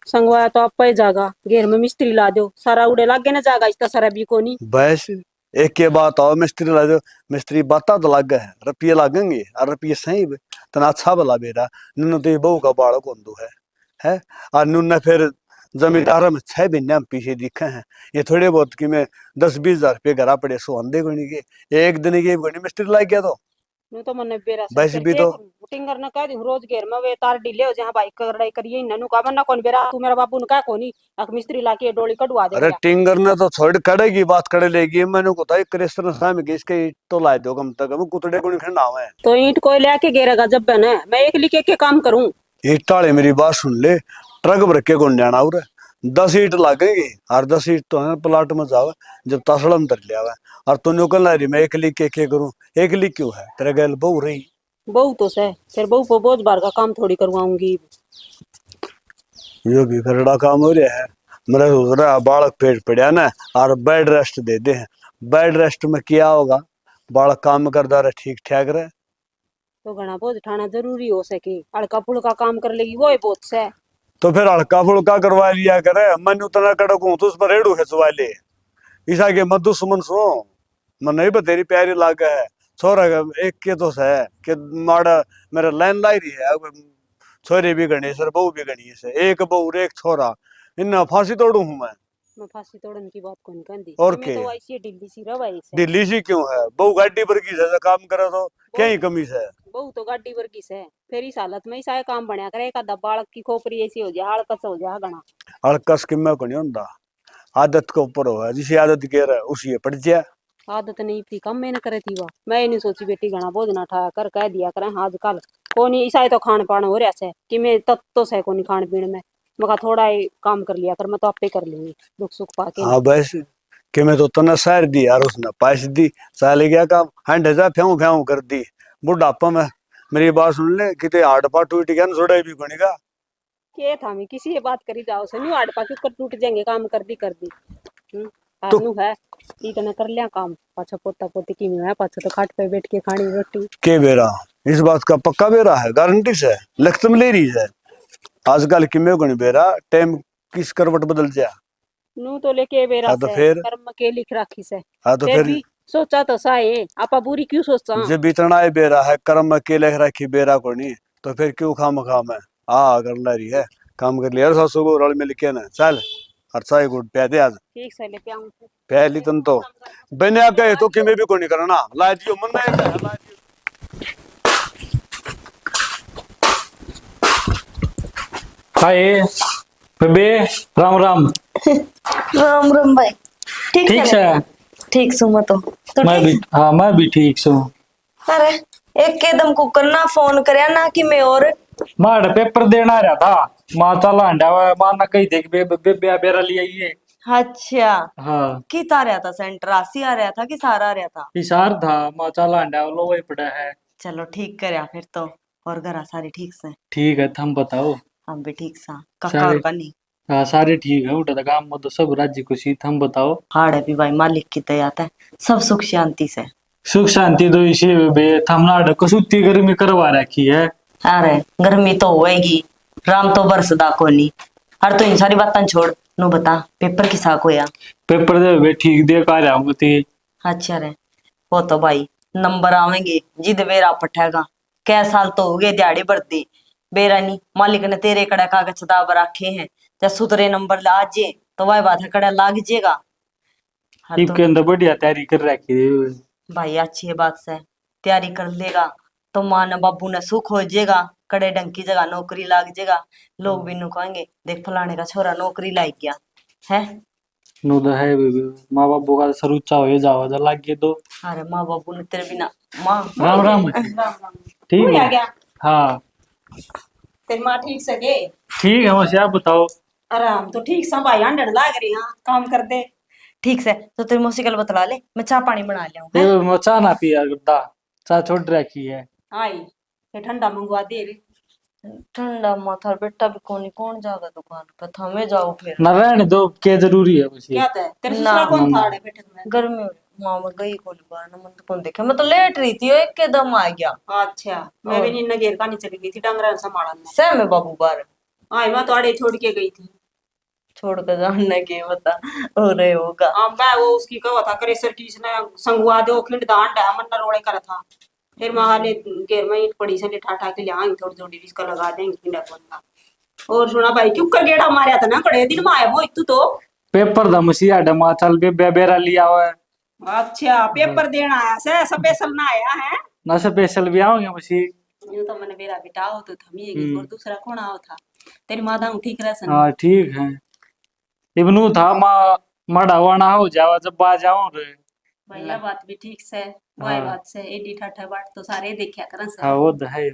संगवाया तो आप ही जागा, घेर में मिस्त्री ला दो, सारा उड़े लागे ना जागा, इसका सारा भी को नहीं। बस एक के बात आओ, मिस्त्री ला दो, मिस्त्री बाता तो लग है, रुपये लगेंगे और रुपये सही तना अच्छा भला बेरा, नुन तो बहू का बाड़क होंदू है और नुन फिर जमींदार में 6 महीने हम पीछे दिखे हैं, ये थोड़े बहुत कि मैं 10-20 हजार रुपये घर पड़े सो आंदे को नहीं के एक दिन के कोई मिस्त्री लाग गया तो नु तो मने बेरा से वैसे भी तो टिंगर ना कह दी रोज घेर में वे तार ढीले हो जहां भाई करड़ाई करिए ननु का बन्ना कौन बेरा, तू मेरा बापू ने का कोनी अक मिस्त्री लाके डोली कटवा दे। अरे टिंगर ने तो थोड़ी कड़ेगी बात करे लेगी, मैंने को तो क्रिस्टन सामने के इसके तो ला दो कम तक हम कुतड़े को नहीं खंडावा है। तो ईंट कोई लेके घेरेगा जब बने, मैं एक लिखे के काम करूं। ईट टाले मेरी बात सुन ले, ट्रक भर के कौन जाना और 10 ईंट लगेगी और 10 ईंट तो है प्लाट में जावे जब तसड़म तर लिया हुआ और तू निकल रही मैं एक लिख के करूं एक लिख क्यों है तेरे गैल बहु रही बहू तो सह फिर बहू को बोझ बार का काम थोड़ी करवाऊंगी। यो भी करड़ा काम हो रहा है मेरा सोच रहा है बालक पेट पड़ा ना और बेड रेस्ट दे दे हैं बेड रेस्ट में क्या होगा बालक काम करता रहे ठीक ठाक रहे तो घना बोझ उठाना जरूरी हो सके, हल्का फुल्का काम कर लेगी वो ही बहुत से। तो फिर हल्का फुल्का करवा लिया करे मन उतना कड़क हूं तो उस पर रेड़ू खिंचवा ले ईसा के मत दुश्मन सो मन नहीं तेरी प्यारी लागे है छोरा एक के तो है कि माड़ा मेरा लाइन लाई रही है अब छोरे भी गणे सर बहू भी गणी से एक बहू एक छोरा इन्ना फांसी तोड़ू हूं मैं फांसी तोड़न की बात कौन कहती, और मैं के तो ऐसी ढिल्ली सी रवाई से। दिल्ली सी क्यों है बहू गाड़ी पर की से काम करे तो क्या ही कमी से बहू तो गाड़ी वर्गी से फिर इस हालत में ऐसा काम बनया करे, एक आधा बालक की खोपड़ी ऐसी हो जाए हड़कस हो जाए घना। हड़कस कि मैं को नहीं होता आदत के ऊपर हो जिसे आदत कह रहा है उसी पड़ जाए आदत नहीं थी कम मैंने करे थी वह, मैं नहीं सोची बेटी घना बोझ ना उठाया कर कह दिया करें आजकल कोनी ईसा तो खान पान हो रहा से कि मैं तत्व तो से कोनी खान पीने में मगर थोड़ा ही काम कर लिया कर, मैं तो आपे कर लूंगी दुख सुख पाके। हाँ बस कि मैं तो तना सैर दी यार उसने पैसे दी साले गया काम हंड जा फ्याऊ फ्याऊ कर दी बुढ़ापा में मेरी बात सुन ले कि हार्ड पार्ट टूट गया ना जोड़ा भी कोनी का के था मैं किसी ये बात करी जाओ से न्यू आड़ पाके कर टूट जाएंगे काम कर दी तो आदनू है इतना कर लिया काम पाछा पोता पोती की है पाछा तो खाट पे बैठ के खानी रोटी। के बेरा इस बात का पक्का बेरा है गारंटी से लख्त में ले रही है आजकल कि मैं कोनी बेरा टाइम किस करवट बदल जा नू तो लेके बेरा हाँ तो से फिर कर्म के लिख राखी से हाँ तो फिर फिर भी सोचा तो साए आपा बुरी क्यों सोचा। जब इतना ही बेरा है कर्म अकेले रखी बेरा को नहीं तो फिर क्यों खाम खाम है कर ला रही है काम कर लिया सासू को रल मिल के ना चल अच्छा ही गुड प्यादे आज ठीक से लेके आऊं पहली तन तो बिना गए तो कि मैं भी को नहीं करना ला दियो मन में ला दियो हाय बेबे राम राम। राम राम भाई ठीक ठीक है है ठीक सुमा तो मैं भी हाँ मैं भी ठीक सू। अरे एक केदम को करना फोन करया ना कि मैं और माड़ पेपर देना रहा था माँ चला अंडा माना कही देख बेरा लिया ये। अच्छा हाँ कित आ रहा था सेंटर आसी आ रहा था कि सारा आ रहा था। इशार था माँ चला अंडा लो वही पड़ा है। चलो ठीक करया फिर तो और घर सारे ठीक से ठीक है तुम बताओ। हम भी ठीक सा काका सारे और बनी हाँ सारे ठीक है उठा था काम में तो सब राज्य खुशी तुम बताओ। हाड़ भी भाई मालिक की दया है सब सुख शांति से। सुख शांति तो इसी बेबे थम नाटक कसुती गर्मी करवा रखी है। अरे गर्मी तो होएगी राम तो बरसदा को नहीं हर तो इन सारी बातें छोड़ नु बता पेपर किसा को या पेपर दे बेबे ठीक दे कर आऊंगा ती। अच्छा रे वो तो भाई नंबर आवेंगे जिद बेरा पठेगा कै साल तो हो गए दिहाड़ी बढ़ती बेरा नहीं मालिक ने तेरे कड़े कागज दाब रखे हैं जब सुतरे नंबर ला जे तो वह बात है कड़ा लाग जेगा। हाँ टीप तो के अंदर बढ़िया तैयारी कर रखी है। भाई अच्छी है बात से तैयारी कर लेगा तो माँ ने बाबू ने सुख हो जाएगा कड़े डंग की जगह नौकरी लाग जाएगा लोग भी नु कहेंगे देख फलाने का छोरा नौकरी लाग गया है। नो तो है बेबे माँ बापू का सर ऊंचा हो जाओ जब लाग गए तो। अरे माँ बाबू ने तेरे बिना माँ राम राम ठीक आ है गया हाँ तेरी माँ ठीक से गे। ठीक है बस आप बताओ। आराम तो ठीक सा भाई अंडर लाग रही हाँ काम कर दे। ठीक से तो तेरी मौसी कल बतला ले मैं चाय पानी बना लिया ये हूँ। मैं चाह ना पिया करता चाह छोड़ रखी है। आई ये ठंडा मंगवा दे रे। ठंडा माथा बेटा भी कौन जाएगा दुकान पर थमे जाओ फिर ना रहने दो क्या जरूरी है बस ये। क्या था तेरे ना, ससुरा कौन ना, था रे बैठक में। गर्मी हो रही माँ मैं गई कौन बार ना मन तो कौन देखा मैं तो लेट रही थी एक के दम आ गया अच्छा मैं भी नींद घेर का नहीं चली गई थी डंगरा संभालने। सह में बाबू बार आई मैं तो आड़े छोड़ के गई थी। छोड़ कर जानने के बता हो रहे होगा। हाँ मैं वो उसकी कहा था करेसर की इसने संगवा दो खिंड दांड है मन रोड़े करा था फिर महाले घेर में ईंट पड़ी से लिठा ठा के ले आएंगे थोड़ी थोड़ी इसका लगा देंगे खिंडा कोना। और सुना भाई क्यों का गेड़ा मारा था ना कड़े दिन में आया वो इतू तो पेपर दा मसीहा डमा चल बेरा लिया हुआ है। अच्छा पेपर देना आया से स्पेशल ना आया है ना स्पेशल भी आओगे मसी। ये तो मैंने मेरा बेटा हो तो थमी और दूसरा कौन आओ था तेरी माता ठीक रह सन। हाँ ठीक है इबनू था माँ मड़ा वाना हो जावा जब बा जाऊं रे। भैया बात भी ठीक से हाँ। बात से एडी ठाठा बाट तो सारे देखा करन से। हाँ वो तो है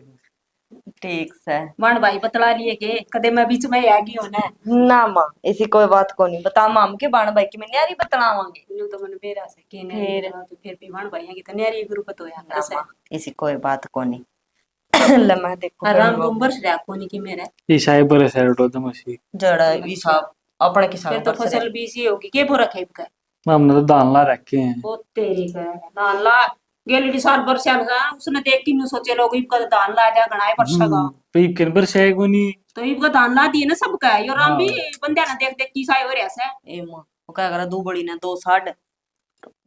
ठीक से वन भाई बतला लिए के कदे मैं बीच में आ गई हूं ना माँ ऐसी कोई बात को नहीं बता माम के बाण भाई की मैं न्यारी बतलावांगे न्यू तो मन बेरा से के ने फिर? तो फिर भी वन भाई की तो न्यारी ग्रुप तो यार ना ऐसे माँ ऐसी कोई बात को नहीं ले मैं देखो आराम रूम से कोनी की मेरे ईसा पर सेट होता मसी जड़ा हिसाब अपने के फिर हिसाब तो पर से फसल बीसी होगी के बोरा खेप का हमने तो दान ला रखे हैं। ओ तेरी का दान ला गेली साल बरसाल का उसने देख के नु सोचे लोग इनका दान ला जा गणाए वर्षा का पे किन पर से को नहीं। तो इनका दान ला दिए ना सबका यो राम भी हाँ। बंदे ना देख देख की साई हो रहा से ए माँ वो क्या करा दो बड़ी ने दो साढ़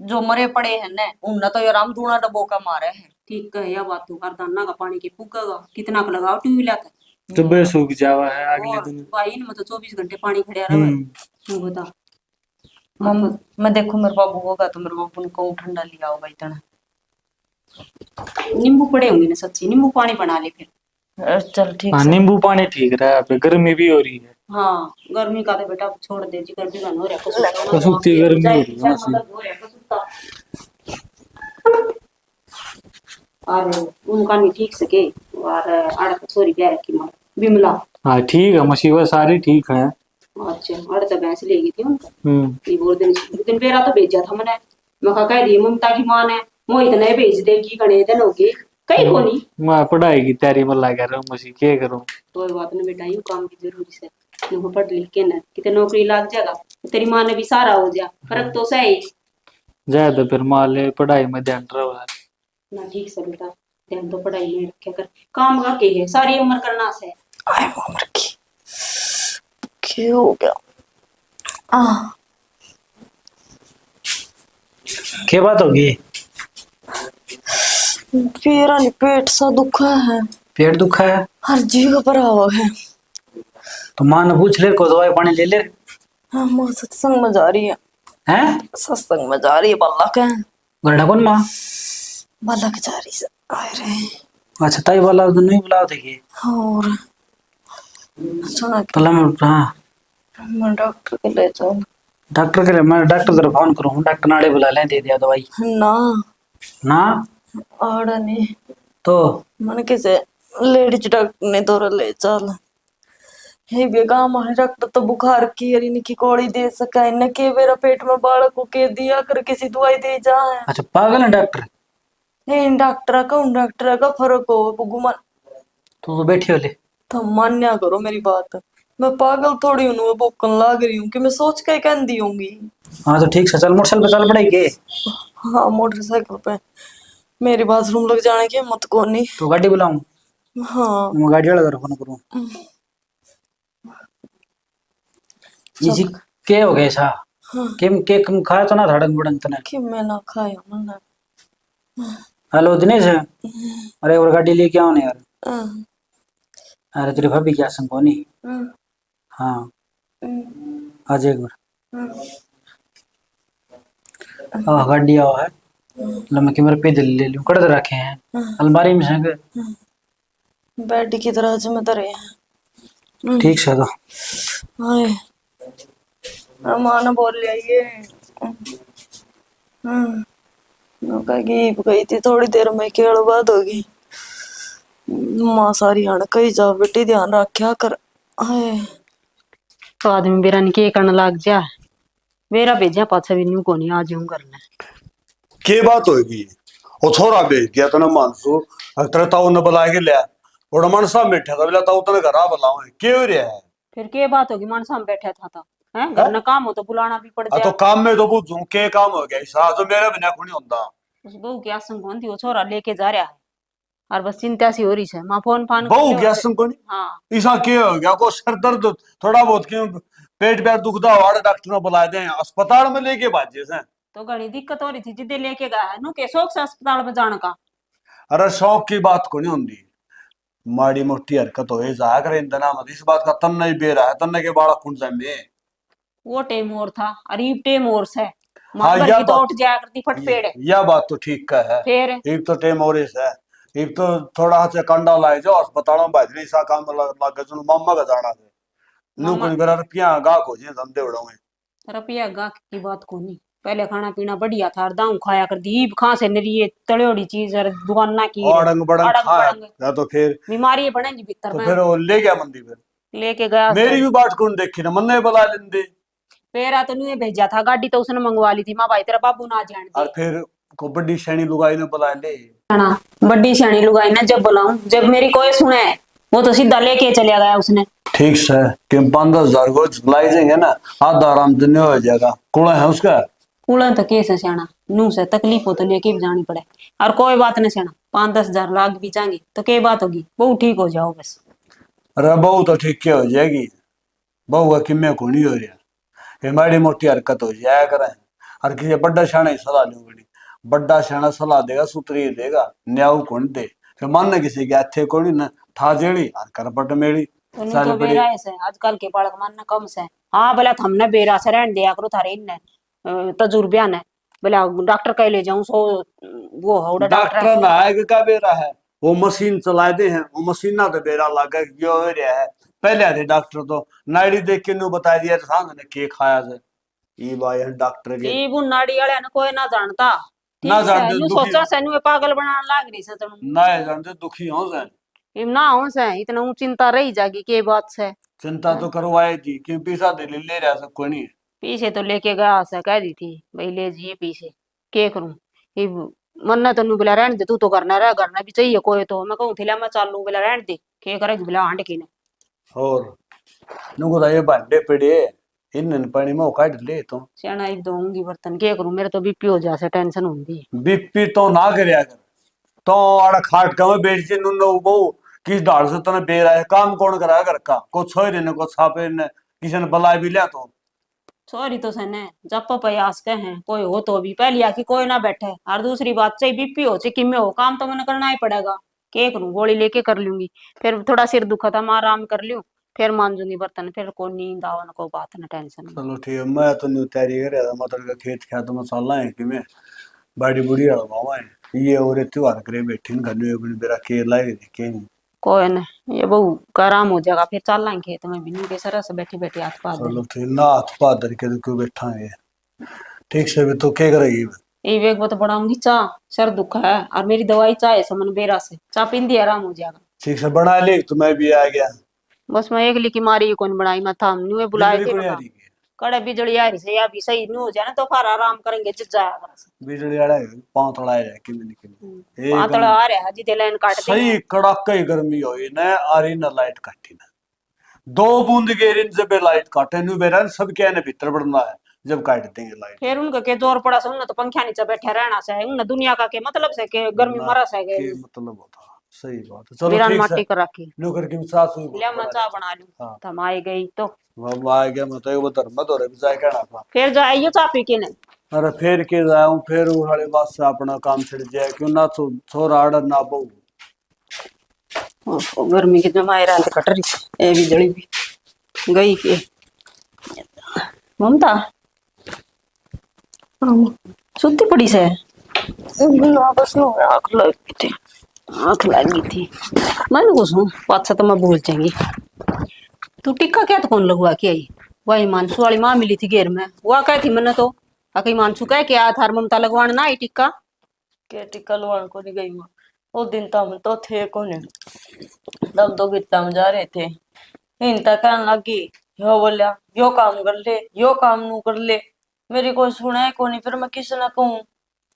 जो मरे पड़े हैं ने उनने तो ये राम दूना डबो का मारे हैं ठीक है या बात तो हर दाना का पानी के पुगेगा कितना का लगाओ ट्यूबवेल का तो बे सूख जावा है अगले और दिन। भाई इन में तो 24 घंटे पानी खड़े रहा है तू बता मम मैं देखो मेरे बाबू होगा तो मेरे बाबू को ठंडा लिया होगा इतना नींबू पड़े होंगे ना सच्ची नींबू पानी बना ले फिर चल ठीक हाँ से नींबू पानी ठीक रहा है, गर्मी भी हो रही है। हाँ गर्मी का तो बेटा छोड़ दे जी गर्मी का हो रहा कसुती गर्मी हो रही है वैसे। और उनका नहीं ठीक सके और आड़ छोरी प्यार की मार बिमला हाँ ठीक है मसीबा सारी ठीक है। अच्छा आड़ तो भैंस ले गई थी उनका हम्म। ये बोल दिन बेरा तो भेजा था मैंने मैं कह दी ममता की मां ने मोहित ने भेज देगी गणे दिन होगी कहीं को नहीं मैं पढ़ाई की तैयारी में लगा रहा हूँ मसी क्या करूँ। कोई बात नहीं बेटा यू काम की जरूरी से तुमको पढ़ लिख के ना कितने नौकरी लग जाएगा तेरी माँ ने भी सारा हो जाए फर्क तो सही जाए तो फिर मान ले पढ़ाई में ध्यान रहा। ना ठीक से बेटा ध्यान तो पढ़ाई में रखे कर काम का के है सारी उम्र करना से आए उम्र की क्या हो गया आ क्या बात होगी? मेरा नहीं पेट सा दुखा है पेट दुखा है? हर जी घबरावा है तो माँ ने पूछ ले को दवाई पानी ले ले। हाँ माँ सत्संग में जा रही है हैं? सत्संग में जा रही है बल्ला के गरडा कौन माँ? बल्ला के जा रही से आए रहे अच्छा ताई वाला तो नहीं बुलाओ थे कि और सुना पहला हाँ मैं डॉक्टर के ले जाऊँ डॉक्टर के लिए मैं डॉक्टर तरफ फोन करूँ डॉक्टर नाड़े बुला लें दे दिया दवाई ना ना आड़ा नहीं तो मन कैसे लेडीज डॉक्टर ने दौरा ले चल हे बेगा हमारे डॉक्टर तो बुखार की हरी की गोली दे सका इन्हें के मेरा पेट में बालक को के दिया कर किसी दवाई दे जा है अच्छा पागल है डॉक्टर डॉक्टर का फर्क हो बुगुमन तो बैठी हो ले तो मान्या करो मेरी बात मैं पागल थोड़ी हूँ मैं भौंकन लाग रही हूँ कि मैं सोच के कह दी होंगी हाँ तो ठीक है चल मोटरसाइकिल पे चल पड़ेगी के हाँ मोटरसाइकिल पे मेरी बाथरूम लग जाने की हिम्मत को नहीं तो गाड़ी बुलाऊं हाँ मैं गाड़ी वाला तरफ फोन करूँ इसी के हो गए सा हाँ केम केक खाया तो ना धड़न बुड़न तना कि मैं ना खाया मना हेलो दिनेश अरे और गाड़ी लेके आओ ना यार अरे तेरी भाभी क्या संग कोनी हाँ आज एक बार गाड़ी आओ है लम्बे कैमरे पे दिल ले लूं कड़े रखे हैं अलमारी में संग बेड की तरह से मैं तरे हैं ठीक से तो हाय माँ ने बोल लिया ये गई थी थोड़ी देर में केड़ बाद होगी माँ सारी हण कही जा बेटी ध्यान रखा कर हाय तो आदमी बेरा के करने लग जा मेरा भेजा पाछा भी न्यू को नहीं आज यूं करना के बात होगी वो छोरा भेज दिया तने मानसू तेरे ताऊ ने बुला के लिया और मन सा बैठा था बोला ताऊ तने घरा बुलाओ के हो रहा है फिर के बात होगी मन साम बैठा था तो हैं घर ना काम हो तो बुलाना भी पड़ तो जाए काम में तो पूछूं के काम हो गया इस तो मेरे बिना कुछ होता उस बहू की आसंग होती वो छोरा लेके जा रहा है और बस चिंता सी हो रही है माँ फोन फान बहु गया को नहीं हाँ ऐसा के हो गया को सर दर्द थोड़ा बहुत क्यों पेट पैर दुखदा हुआ डॉक्टर ने बुला दे अस्पताल में लेके भाजे से तो घनी दिक्कत हो रही थी जिदे लेके गया है नु के शौक से अस्पताल में जाने का अरे शौक की बात को नहीं होती माड़ी मोटी हरकत हो जा कर इंतना मत इस बात का तन नहीं बेरा है तन्ने के बाड़ा कुंड में वो टेम और था अरीब टेम और से हाँ, मां यह की तो बात- उठ जाया करती फट पेड़ यह बात तो ठीक का है फिर एक तो टेम और है एक तो थोड़ा से कंडा लाए जो अस्पताल में बाजरी सा काम लग जो मामा का जाना है नु मामा- कुछ बेरा रुपया गाहक हो जे धंधे उड़ावे रुपया गा की बात को नहीं पहले खाना पीना बढ़िया था, दाऊ खाया कर दी कहाँ से नरी तड़ियोड़ी चीज और दुकाना की और अड़ंग बड़ंग अड़ंग खा बड़ंग या तो फिर बीमारी बढ़ेंगी भीतर तो में। फिर वो ले गया मंदी फिर लेके गया मेरी भी बात कौन देखी ना मन्ने बुला लेंदे। पेरा तो नहीं भेजा था, गाड़ी तो उसने मंगवा ली थी माँ भाई तेरा बाबू ना जान और दे। फिर को बड़ी शैनी लुगाई ने बुला ले। हाँ, बड्डी सियाणी लुगाई ना जब बुलाऊं, जब मेरी कोई सुने वो तो सीधा लेके चले गया उसने। ठीक से कि 5-10 हजार को लाई देंगे ना, आधा आराम तो नहीं हो जाएगा। कौन है उसका कूड़ा तो केस है सियाना, नू से तकलीफ हो तो लेके भी जानी पड़े। और कोई बात नहीं सियाना, 5-10 हजार लाग भी जाएंगे तो क्या बात होगी, वो ठीक हो जाओ बस। अरे बहू तो ठीक क्या हो जाएगी, बहू का किम्मे को नहीं हो रहा, ये माड़ी मोटी हरकत हो जाया करे। और किसी बड्डा शाना ही सलाह लूं बड़ी, बड्डा शाना सलाह देगा सुतरी देगा, न्याऊ कौन दे फिर मानने किसी के अच्छे को नहीं ना था जेड़ी और करपट मेड़ी तो नहीं साल तो बड़ी। बेरा ऐसे आजकल के बालक मानना कम से। हाँ बोला हमने बेरा से रहने दिया करो थारे इन तजुर्बिया ने, बोला डॉक्टर कह ले जाऊं सो वो होड़ा डॉक्टर डॉक्टर ना आएगा का बेरा है, वो मशीन चलाए दे हैं, वो मशीन ना तो बेरा लगा क्यों हो रहा है। पहले आते डॉक्टर तो नाड़ी देख के नु बता दिया था ने के खाया से ई भाई है डॉक्टर के ई वो नाड़ी वाले ने कोई ना जानता। ना ठीक से जानते यूं दुखी सोचा से नु पागल बनाने लाग रही से तनु ना जानते दुखी हो जाए। इम ना हो से इतना ऊ चिंता रही जागी के बात से। चिंता तो करवाए थी क्यों पैसा दे ले रहा सब कोई नहीं। पीछे तो लेके गया से कह दी थी भाई ले जी पीछे के करूं। ये मन्ना तनु बोला रहने दे, तू तो करना भी चाहिए कोई तो मैं कहूं थिला मैं चालू बोला रहने दे के करेगी बोला आंट की ने। और नुको तो ये भांडे पड़े इन पानी में काट ले तो सियाना एक दूंगी बर्तन के करूं, मेरे तो बीपी हो जा से टेंशन होंगी। बीपी तो ना करया कर तो आड़ा खाट का में बैठ के नुन वो किस डाल से तने बेरा है काम कौन करा घर का को छोरे ने को छापे ने किसी ने बुला भी लिया तो सॉरी तो सने जब प्रयास के हैं कोई हो तो भी पहली आके कोई ना बैठे। और दूसरी बात चाहिए बीपी हो चाहे किमें हो काम तो मैंने करना ही पड़ेगा। के करूं गोली लेके कर लूंगी, फिर थोड़ा सिर दुखा था मैं आराम कर लूं फिर मांजूंगी बर्तन, फिर को नींद आवा ना को बात ना टेंशन। चलो ठीक है मैं तो न्यू तैयारी कर रहा था मतलब का खेत खात में चलना है कि मैं बाड़ी बुड़ी वाला बाबा है ये और त्योहार करे बैठे घर में अपनी बेरा के लाए के नहीं। कोई न ये बहु का आराम हो जाएगा फिर चल लाएंगे खेत में बिन्नू के सरस बैठी बैठी हाथ पा दे। चलो ठीक ना हाथ पा धर के तो क्यों बैठा है ठीक से भी तो क्या करेगी ये वेग वो तो बढ़ाऊंगी चाह, सर दुख है और मेरी दवाई चाह है समन बेरा से चाह पींदी आराम हो जाएगा। ठीक से बना ले तो मैं भी आ गया बस मैं एक लिखी मारी कौन बनाई मैं था न्यू बुलाए बिजली थे को बता। आ रही है कड़े बिजली आ रही से या भी सही न्यू हो जाए ना तो फिर आराम करेंगे जिस जाएगा। बिजली वाला पांव थोड़ा है कि मैं निकल पातड़ा आ रहा है जिदे लाइन काट सही देंगे। कड़ाके की गर्मी होई ना आ रही ना लाइट काटी ना 2 बूंद गेरिन जब लाइट काटे नु बेरन सब क्या ने भीतर बढ़ना है जब काट देंगे लाइट फिर उनका के जोर पड़ा से उन तो पंखा नीचे बैठे रहना से उन दुनिया का के मतलब से के गर्मी ना मरा से के मतलब होता सही बात है चलो वीरान ठीक माटी है कर रखी नौकर की सास हुई ले मैं चाह बना लूं। हाँ। तम आई गई तो अब आ गया मैं तो एक बार मत हो रहा जाए कहना था फिर जाइयो चाह पी के ने। अरे फिर के जाऊं फिर उड़े बस से अपना काम छड़ जाए क्यों ना तो छोरा आड़ ना बहु ओहो, गर्मी की जमाई रात कट रही ए भी जड़ी भी गई के ममता सुती पड़ी से बस नो आँख लगी थी मैंने कुछ हूँ पाछा तो मैं भूल जाएंगी। तू टिक्का क्या तो कौन लगवा के आई, वही मानसू वाली माँ मिली थी घेर में वो क्या थी मैंने तो आके मानसू कह के आया था ममता लगवाना ना आई टिक्का के टिक्का लवान को नहीं गई मैं वो दिन तो हम तो थे कोने तब तो गिरता में जा रहे थे इनता कहने लगी यो बोलिया यो काम कर ले यो काम नू कर ले मेरी कोई सुना है कोनी फिर मैं किस ना कहूँ।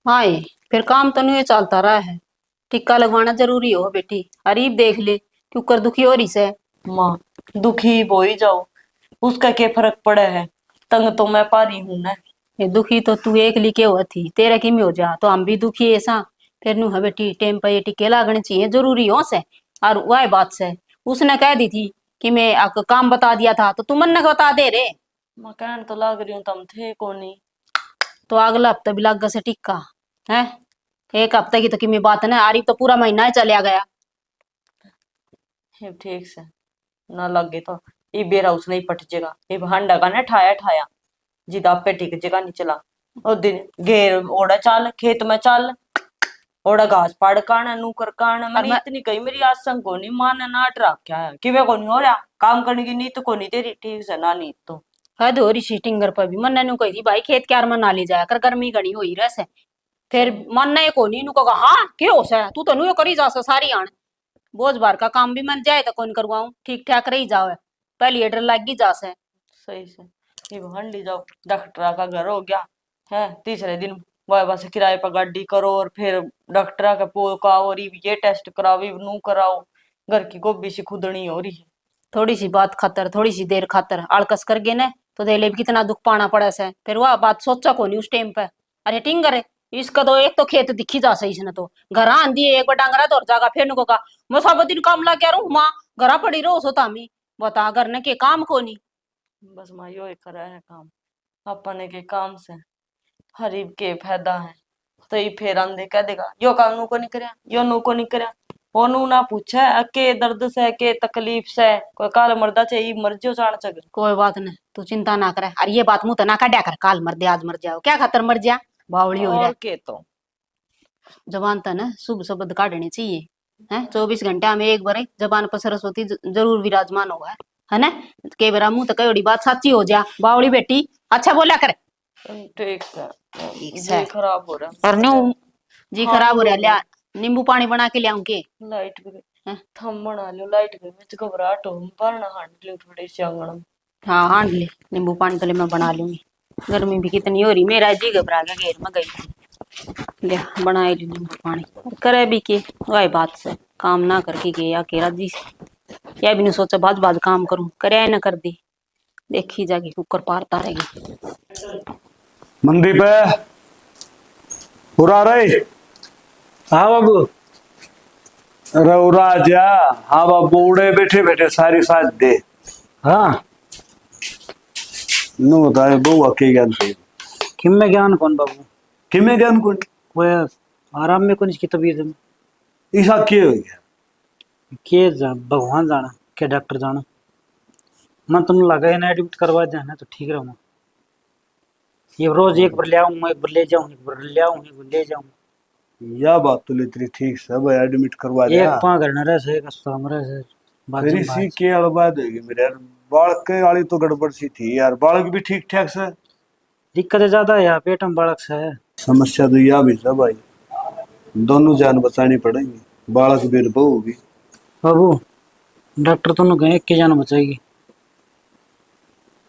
हाँ फिर काम तो नहीं चलता रहा है, टिक्का लगवाना जरूरी हो बेटी। अरीब देख ले क्यों कर दुखी हो रही से माँ दुखी हो ही जाओ उसका क्या फर्क पड़ा है, तंग तो मैं पा रही हूँ ना। ये दुखी तो तू एक लिखे हुआ थी तेरा किमी हो जा तो हम भी दुखी ऐसा फिर नु है बेटी टेम पे ये टिक्के लागने चाहिए जरूरी हो से। और वह बात से उसने कह दी थी कि मैं आपको काम बता दिया था तो तुम मन बता दे रे मैं कहने तो लाग रही हूँ तुम थे कोनी तो अगला हफ्ता भी लग से टिक्का है। एक हफ्ते की तो किमी बात है ना, आरिफ तो पूरा महीना ही चलिया गया। ठीक से ना लगे तो ये बेरा उसने ही पट जेगा ये हांडा का ना ठाया ठाया जिदा पे टिक जेगा नहीं चला और दिन घेर ओड़ा चाल खेत में चाल ओड़ा घास पाड़ काना नूकर काना मैंने इतनी कही मेरी आसंग को नहीं मान नाट रखा है कि वे को नहीं हो रहा काम करने की नीत को नहीं तेरी ठीक से ना नीत तो हद हो रही सीटिंगर पर भी मन नु कही थी भाई खेत क्यार में ना ले जाया कर गर्मी घनी हुई रस है फिर मन ने को नी नु कहा हाँ क्यों हो सा तू तो नु करी जा सारी आन बोझ बार का काम भी मन जाए तो कौन करवाऊं ठीक ठाक रही जाओ पहली एडर लग गई जा से सही से ये हंडी जाओ डॉक्टर का घर हो गया है तीसरे दिन वह बस किराए पर गाड़ी करो और फिर डॉक्टर का पोका और ये टेस्ट कराओ ये नू कराओ घर की गोभी सी खुदनी हो रही है थोड़ी सी बात खातर थोड़ी सी देर खातर आलकस कर गए ना तो देले भी कितना दुख पाना पड़ा से फिर वह बात सोचा को नहीं उस टाइम पे अरे टिंगर है इसका तो एक तो खेत दिखी जा सही इसने तो घर आंधी एक बार डांगरा दौड़ जागा फिर नुको का मैं सब दिन काम ला क्या रू माँ घरा पड़ी रहो सो तामी बता घर ने के काम को नहीं बस माँ यो करा है काम अपने के काम से हरीब के फायदा है तो ये फिर आंदे कह देगा यो काम नू को नहीं करया यो नू को नहीं करया ओनू ना पूछे के दर्द से के तकलीफ से कोई काल मरदा चाहिए मर जो जान सके कोई बात नहीं तू चिंता ना करे अरे ये बात मुंह तो ना काटा कर काल मर दे आज मर जाओ क्या खातर मर जा बावली हो और के तो जबान तो ना शुभ शब्द काटने चाहिए है 24 घंटा में एक बार जबान पर सरस्वती जरूर विराजमान होगा है ना के बार मुंह तो कई बात सच्ची हो जा बावली बेटी अच्छा बोला कर ठीक है जी खराब हो रहा और न्यू जी खराब हो रहा लिया नींबू पानी बना के लियाऊं के लाइट भी थम बना लो लाइट गई मैं घबराहट हो भरना हांड लो थोड़ी सी आंगन में हाँ हांड ले नींबू पानी तो ले मैं बना लूंगी गर्मी भी कितनी हो रही मेरा जी घबरा गया घेर में गई ले बनाए ली नींबू पानी करे भी के वही बात से काम ना करके गया केरा जी या भी नहीं सोचा बाद बाद काम करूं करे ना कर दी देखी जागी कुकर पारता रहेगी मंदी पे पूरा रही हाँ बाबू अरे उरा जा हाँ बाबू उड़े बैठे बैठे सारी साथ दे हाँ नु बताए बहुआ के ज्ञान से किम में ज्ञान कौन बाबू किमे ज्ञान कौन वो आराम में कौन इसकी तबीयत में ईसा के हो गया के भगवान जाना के डॉक्टर जाना मैं तुम लगा है ना एडमिट करवा देना तो ठीक रहूँगा ये रोज एक बार ले आऊँ एक बार ले जाऊँ एक बार ले आऊँ एक बार ले जाऊँ या बात तो लेतरी ठीक से भाई एडमिट करवा एक दिया पाँ करना रह से एक अस्पताल में रह से फिर इसी के अलबाद होगी मेरे यार बालक के वाली तो गड़बड़ सी थी यार बालक भी ठीक ठाक से दिक्कत ज्यादा है यार पेट में बालक से है समस्या तो यह भी सब भाई दोनों जान बचानी पड़ेगी बालक भी और बहू भी बाबू डॉक्टर तो कहे एक की जान बचेगी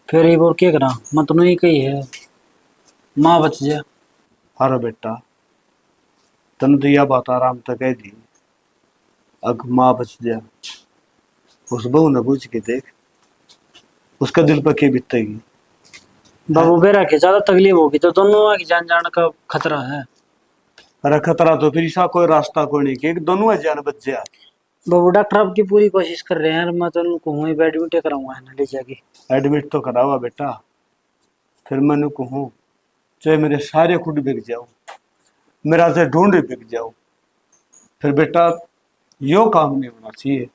फिर एक और क्या करा मैं तो नहीं कही है माँ बच जा अरे बेटा तन तो यह बात आराम तक कह दी अग माँ बच जा उस बहू ने पूछ के देख उसका दिल पर क्या बीतेगी बाबू बेरा के ज्यादा तकलीफ होगी तो दोनों की जान जाने का खतरा है अरे खतरा तो फिर ऐसा कोई रास्ता कोई नहीं कि दोनों जान बच जा बाबू डॉक्टर आपकी पूरी कोशिश कर रहे हैं मैं तो उनको वहीं पे एडमिट कराऊंगा है ना ले जाके एडमिट तो करावा बेटा फिर मैंने कहूँ चाहे मेरे सारे खुद बिक जाओ मेरा से ढूंढ बिक जाओ फिर बेटा यो काम नहीं होना चाहिए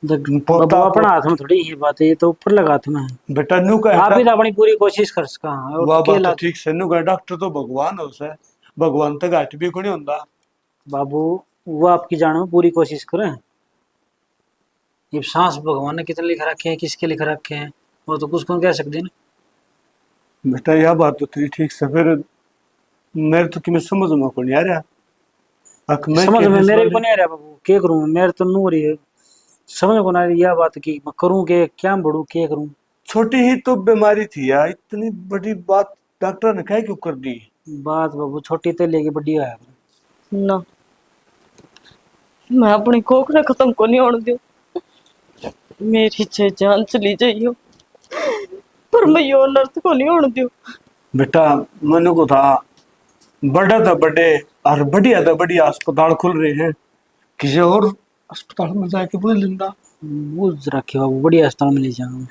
बाबू अपना हाथ में थोड़ी ये बात है ये तो ऊपर लगा हाथ में है बेटा न्यू का आप ही तो अपनी पूरी कोशिश कर सका और वाह अकेला बात ठीक से न्यू का डॉक्टर तो भगवान हो से भगवान तक घाट भी कोनी होता बाबू वो आपकी जान में पूरी कोशिश करें ये सांस भगवान ने कितने लिख रखे हैं किसके लिख रखे हैं वो तो कुछ कौन कह सकते ना बेटा यह बात तो तेरी ठीक से फिर मेरे तो कि समझ में को नहीं आ रहा समझ में मेरे को नहीं आ रहा बाबू क्या करूं मेरे तो नूर ही समझ को ना आ रही यह बात की मैं करूं के क्या बढ़ू क्या करूं छोटी ही तो बीमारी थी यार इतनी बड़ी बात डॉक्टर ने कह क्यों कर दी बात बाबू छोटी तो लेके बड़ी है ना मैं अपनी कोख ने खत्म को नहीं होने दो मेरी छह जान चली जाइयो पर मैं यो नर्स को नहीं होने दो बेटा मनु को था बड़ा था बड़े और बढ़िया था बढ़िया अस्पताल खुल रहे हैं किसी और अस्पताल में जाके बोल लेंदा वो रखे बाबू बढ़िया अस्पताल में ले जाऊंगा मैं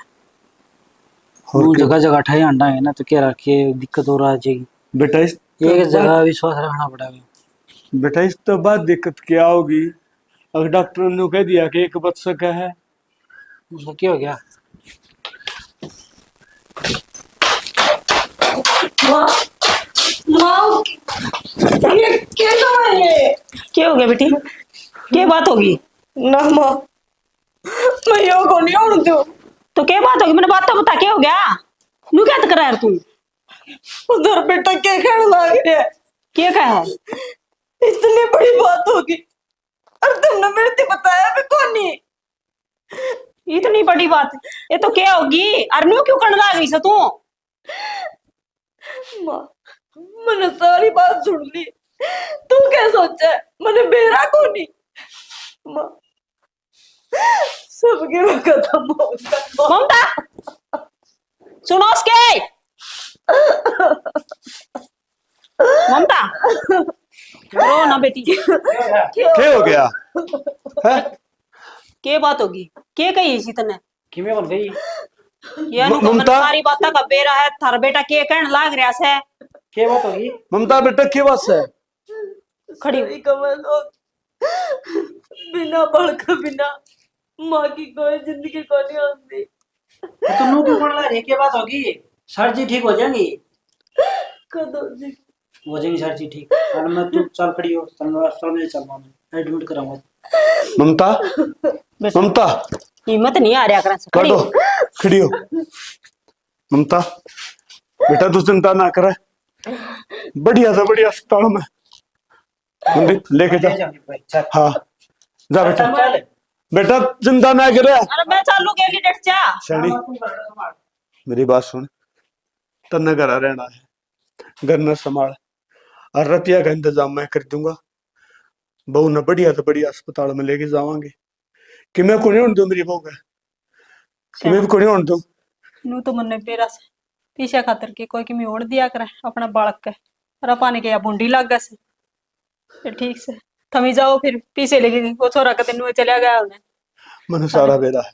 और जगह जगह ठाई अंडा है ना तो क्या रखे दिक्कत हो रहा जाएगी बेटा इस एक जगह विश्वास रखना पड़ेगा बेटा इस तो बाद दिक्कत क्या होगी अगर डॉक्टर ने कह दिया कि एक बच सका है उसको क्या हो गया क्या हो गया बेटी क्या बात होगी ना माँ मैं यो को नहीं होने दो तो क्या बात होगी, मैंने बात तो बता, क्या हो गया? नू क्या कर रहा है तू? उधर बेटा क्या कहने लग रहा है? क्या कहा? इतनी बड़ी बात होगी और तुमने मेरे से बताया भी कौन नहीं? इतनी बड़ी बात, ये तो क्या होगी? अरे नू क्यों करने लग रही से तू? माँ, मैंने सारी बात सुन ली। तू क्या सोचा है? मैंने बेरा को नहीं। माँ, सब गिरा खत्म हो गया। ममता सुनो उसके। ममता रो ना बेटी। क्या हो गया है? क्या बात होगी? क्या कही इसी तने? किमें बन गई? ये नु ममता? मन सारी बात का बेरा है, थार बेटा के कहन लाग रहा से। क्या बात होगी? ममता बेटा की बात है? खड़ी सही कमल हो, बिना बल के बिना माँ की कोई जिंदगी को नहीं आती। तो नू क्यों पड़ रहा है? क्या बात होगी? सर जी ठीक हो जाएंगी। कदो जी हो जाएंगी सर जी ठीक। और मैं तू चल खड़ी हो, अस्पताल में चल रहा हूं, एडमिट कराऊंगा। ममता, ममता हिम्मत नहीं आ रहा करा से। खड़ी काटो, हो। खड़ी हो। ममता बेटा तू चिंता ना करे, बढ़िया से बढ़िया अस्पताल में मंदिर लेके जा। ले जाऊंगी भाई, चल। हाँ जा बेटा, चल। बेटा चिंता ना करे। अरे मैं चालू गेली डेट जा। शैनी मेरी बात सुन, तन्ने घर रहना है, घर न संभाल और रतिया का इंतजाम मैं कर दूंगा। बहू ने बढ़िया से बढ़िया अस्पताल में लेके जावांगे। कि मैं को नहीं होने दूं मेरी बहू का, कि मैं भी को नहीं होने दूं। नू तो मन बेरा से पीछे खातर के कोई की ओढ़ दिया करे अपना बालक के, और पानी के या बूंदी लाग गया से। फिर ठीक से थमी जाओ, फिर पीछे लेके वो छोरा का तेन चला गया उन्हें। मैंने सारा बेरा है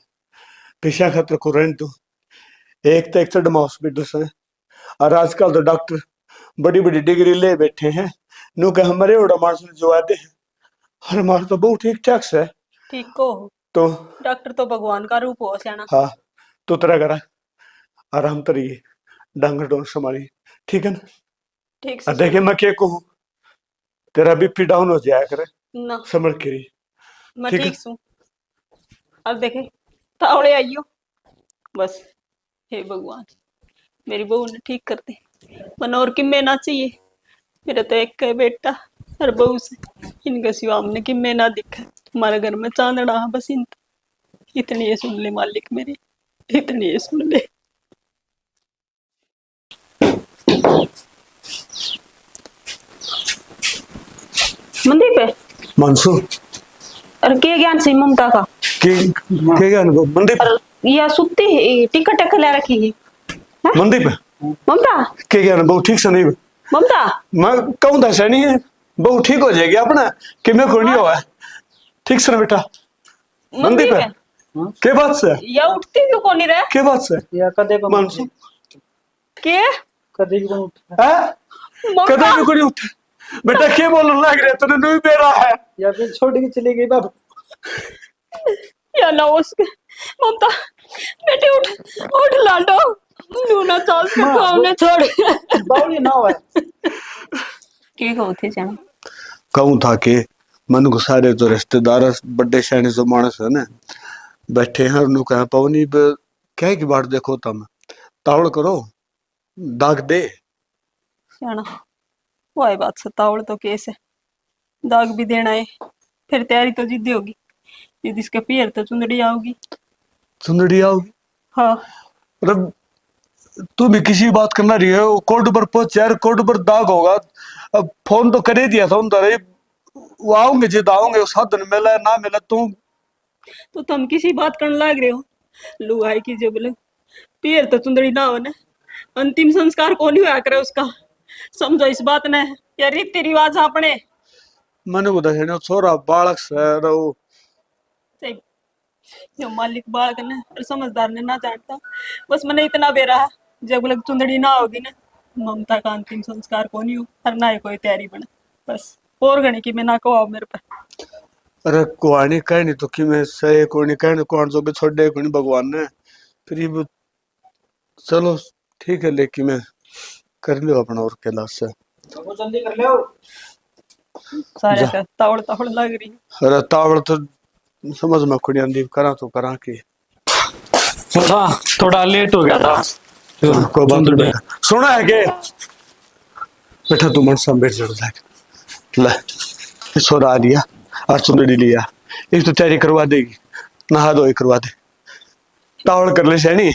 पेशा खातर को रहने दूं। एक तो एक सडमा हॉस्पिटल से, और आजकल तो डॉक्टर बड़ी बड़ी डिग्री ले बैठे हैं। नु के हमारे ओड़ा मार्स ने जो आते हैं, और हमारे तो बहुत ठीक ठाक से है। ठीक को तो डॉक्टर तो भगवान का रूप हो सियाना। हाँ तो तरह करा आराम तरिए डांगर डोन संभाली, ठीक है ना? ठीक से देखे मैं क्या कहूँ, तेरा बीपी डाउन हो जाया करे, ना समझ के रही। मैं ठीक है। ठीक सू। अब देखे तावड़े आइयो बस। हे भगवान मेरी बहू ने ठीक कर दी। मन और किम्मे ना चाहिए, मेरा तो एक है बेटा और बहू से इनका सिवा हमने किम्मे ना दिखा। हमारे घर में चांदड़ा है बस इतनी ये सुन ले मालिक मेरी, इतनी ये सुन ले। मंदिर पे मंसूर और के ज्ञान से ममता का के क्या अनुभव मंदिर पे? और या सुत्ती है टिकट टक ले रखी है मंदिर पे ममता। के क्या अनुभव ठीक से नहीं? ममता मैं कहूँ दस नहीं है, बहु ठीक हो जाएगी अपना, कि मैं कोई नहीं हुआ है। ठीक से ना बेटा? मंदिर पे के बात से? या उठती क्यों कोनी रहे? के बात से? या कदे को मंसूर के कदे भी को है? ममता कदे भी कोई नहीं उठा बेटा। के बोलने लग रहा है तूने? नहीं बेरा है या फिर छोड़ के चली गई बाबू। या ना उसके ममता बेटे उठ उठ लाडो लूना चाल से तो हमने छोड़ बावली ना हुआ। के होते जान कहूँ था कि मन को सारे तो रिश्तेदार बड़े शहर जो मानस है ना बैठे हैं, और कहा पवनी कह की बात देखो तुम तावड़ करो दाग दे। जाना वो है बात सतावड़ तो केस है, दाग भी देना है। फिर तैयारी तो जिद्दी होगी, जिद इसके पैर तो चुंदड़ी आओगी। सुंदरी आओगी? हाँ मतलब तू भी किसी बात करना रही है, कोर्ट पर पहुंच यार, कोर्ट पर दाग होगा। अब फोन तो कर ही दिया था उन तरह, वो आओगे जिद आओगे, उस दिन मिला ना मिला तुम। तो तुम किसी बात करने लग रहे हो? लुगाई की जब बोले पैर तो चुंदड़ी ना हो ना, अंतिम संस्कार कौन हुआ करे उसका? समझो इस बात ने, या रीति रिवाज अपने मैंने बता छोरा बालक से रहो। जो मालिक बालक ने और समझदार ने ना जानता। बस मैंने इतना बेरा है, जब लग चुंदड़ी ना होगी ना ममता का अंतिम संस्कार कौन ही हो, और ना ही कोई तैयारी बने। बस और गणी की मैं ना कहो मेरे पे। अरे कुआनी कह नहीं तो कि मैं सही कोनी कहने कौन जो भी छोड़ दे कोनी भगवान ने फिर ये चलो ठीक है, लेकिन मैं कर लियो अपना और कैलाश से। वो जल्दी कर लो। सारे का तावड़ तावड़ लग रही है। अरे तावड़ तो समझ में खुड़ी आंदी करा तो करा की। हाँ थोड़ा लेट हो गया था। कोई बात नहीं बेटा, सुना है के बेटा तू मन सब बैठ जड़ ले सोरा आ दिया और चुंदड़ी लिया, एक तो तैयारी करवा देगी, नहा धोई करवा दे, टावल कर ले सैनी।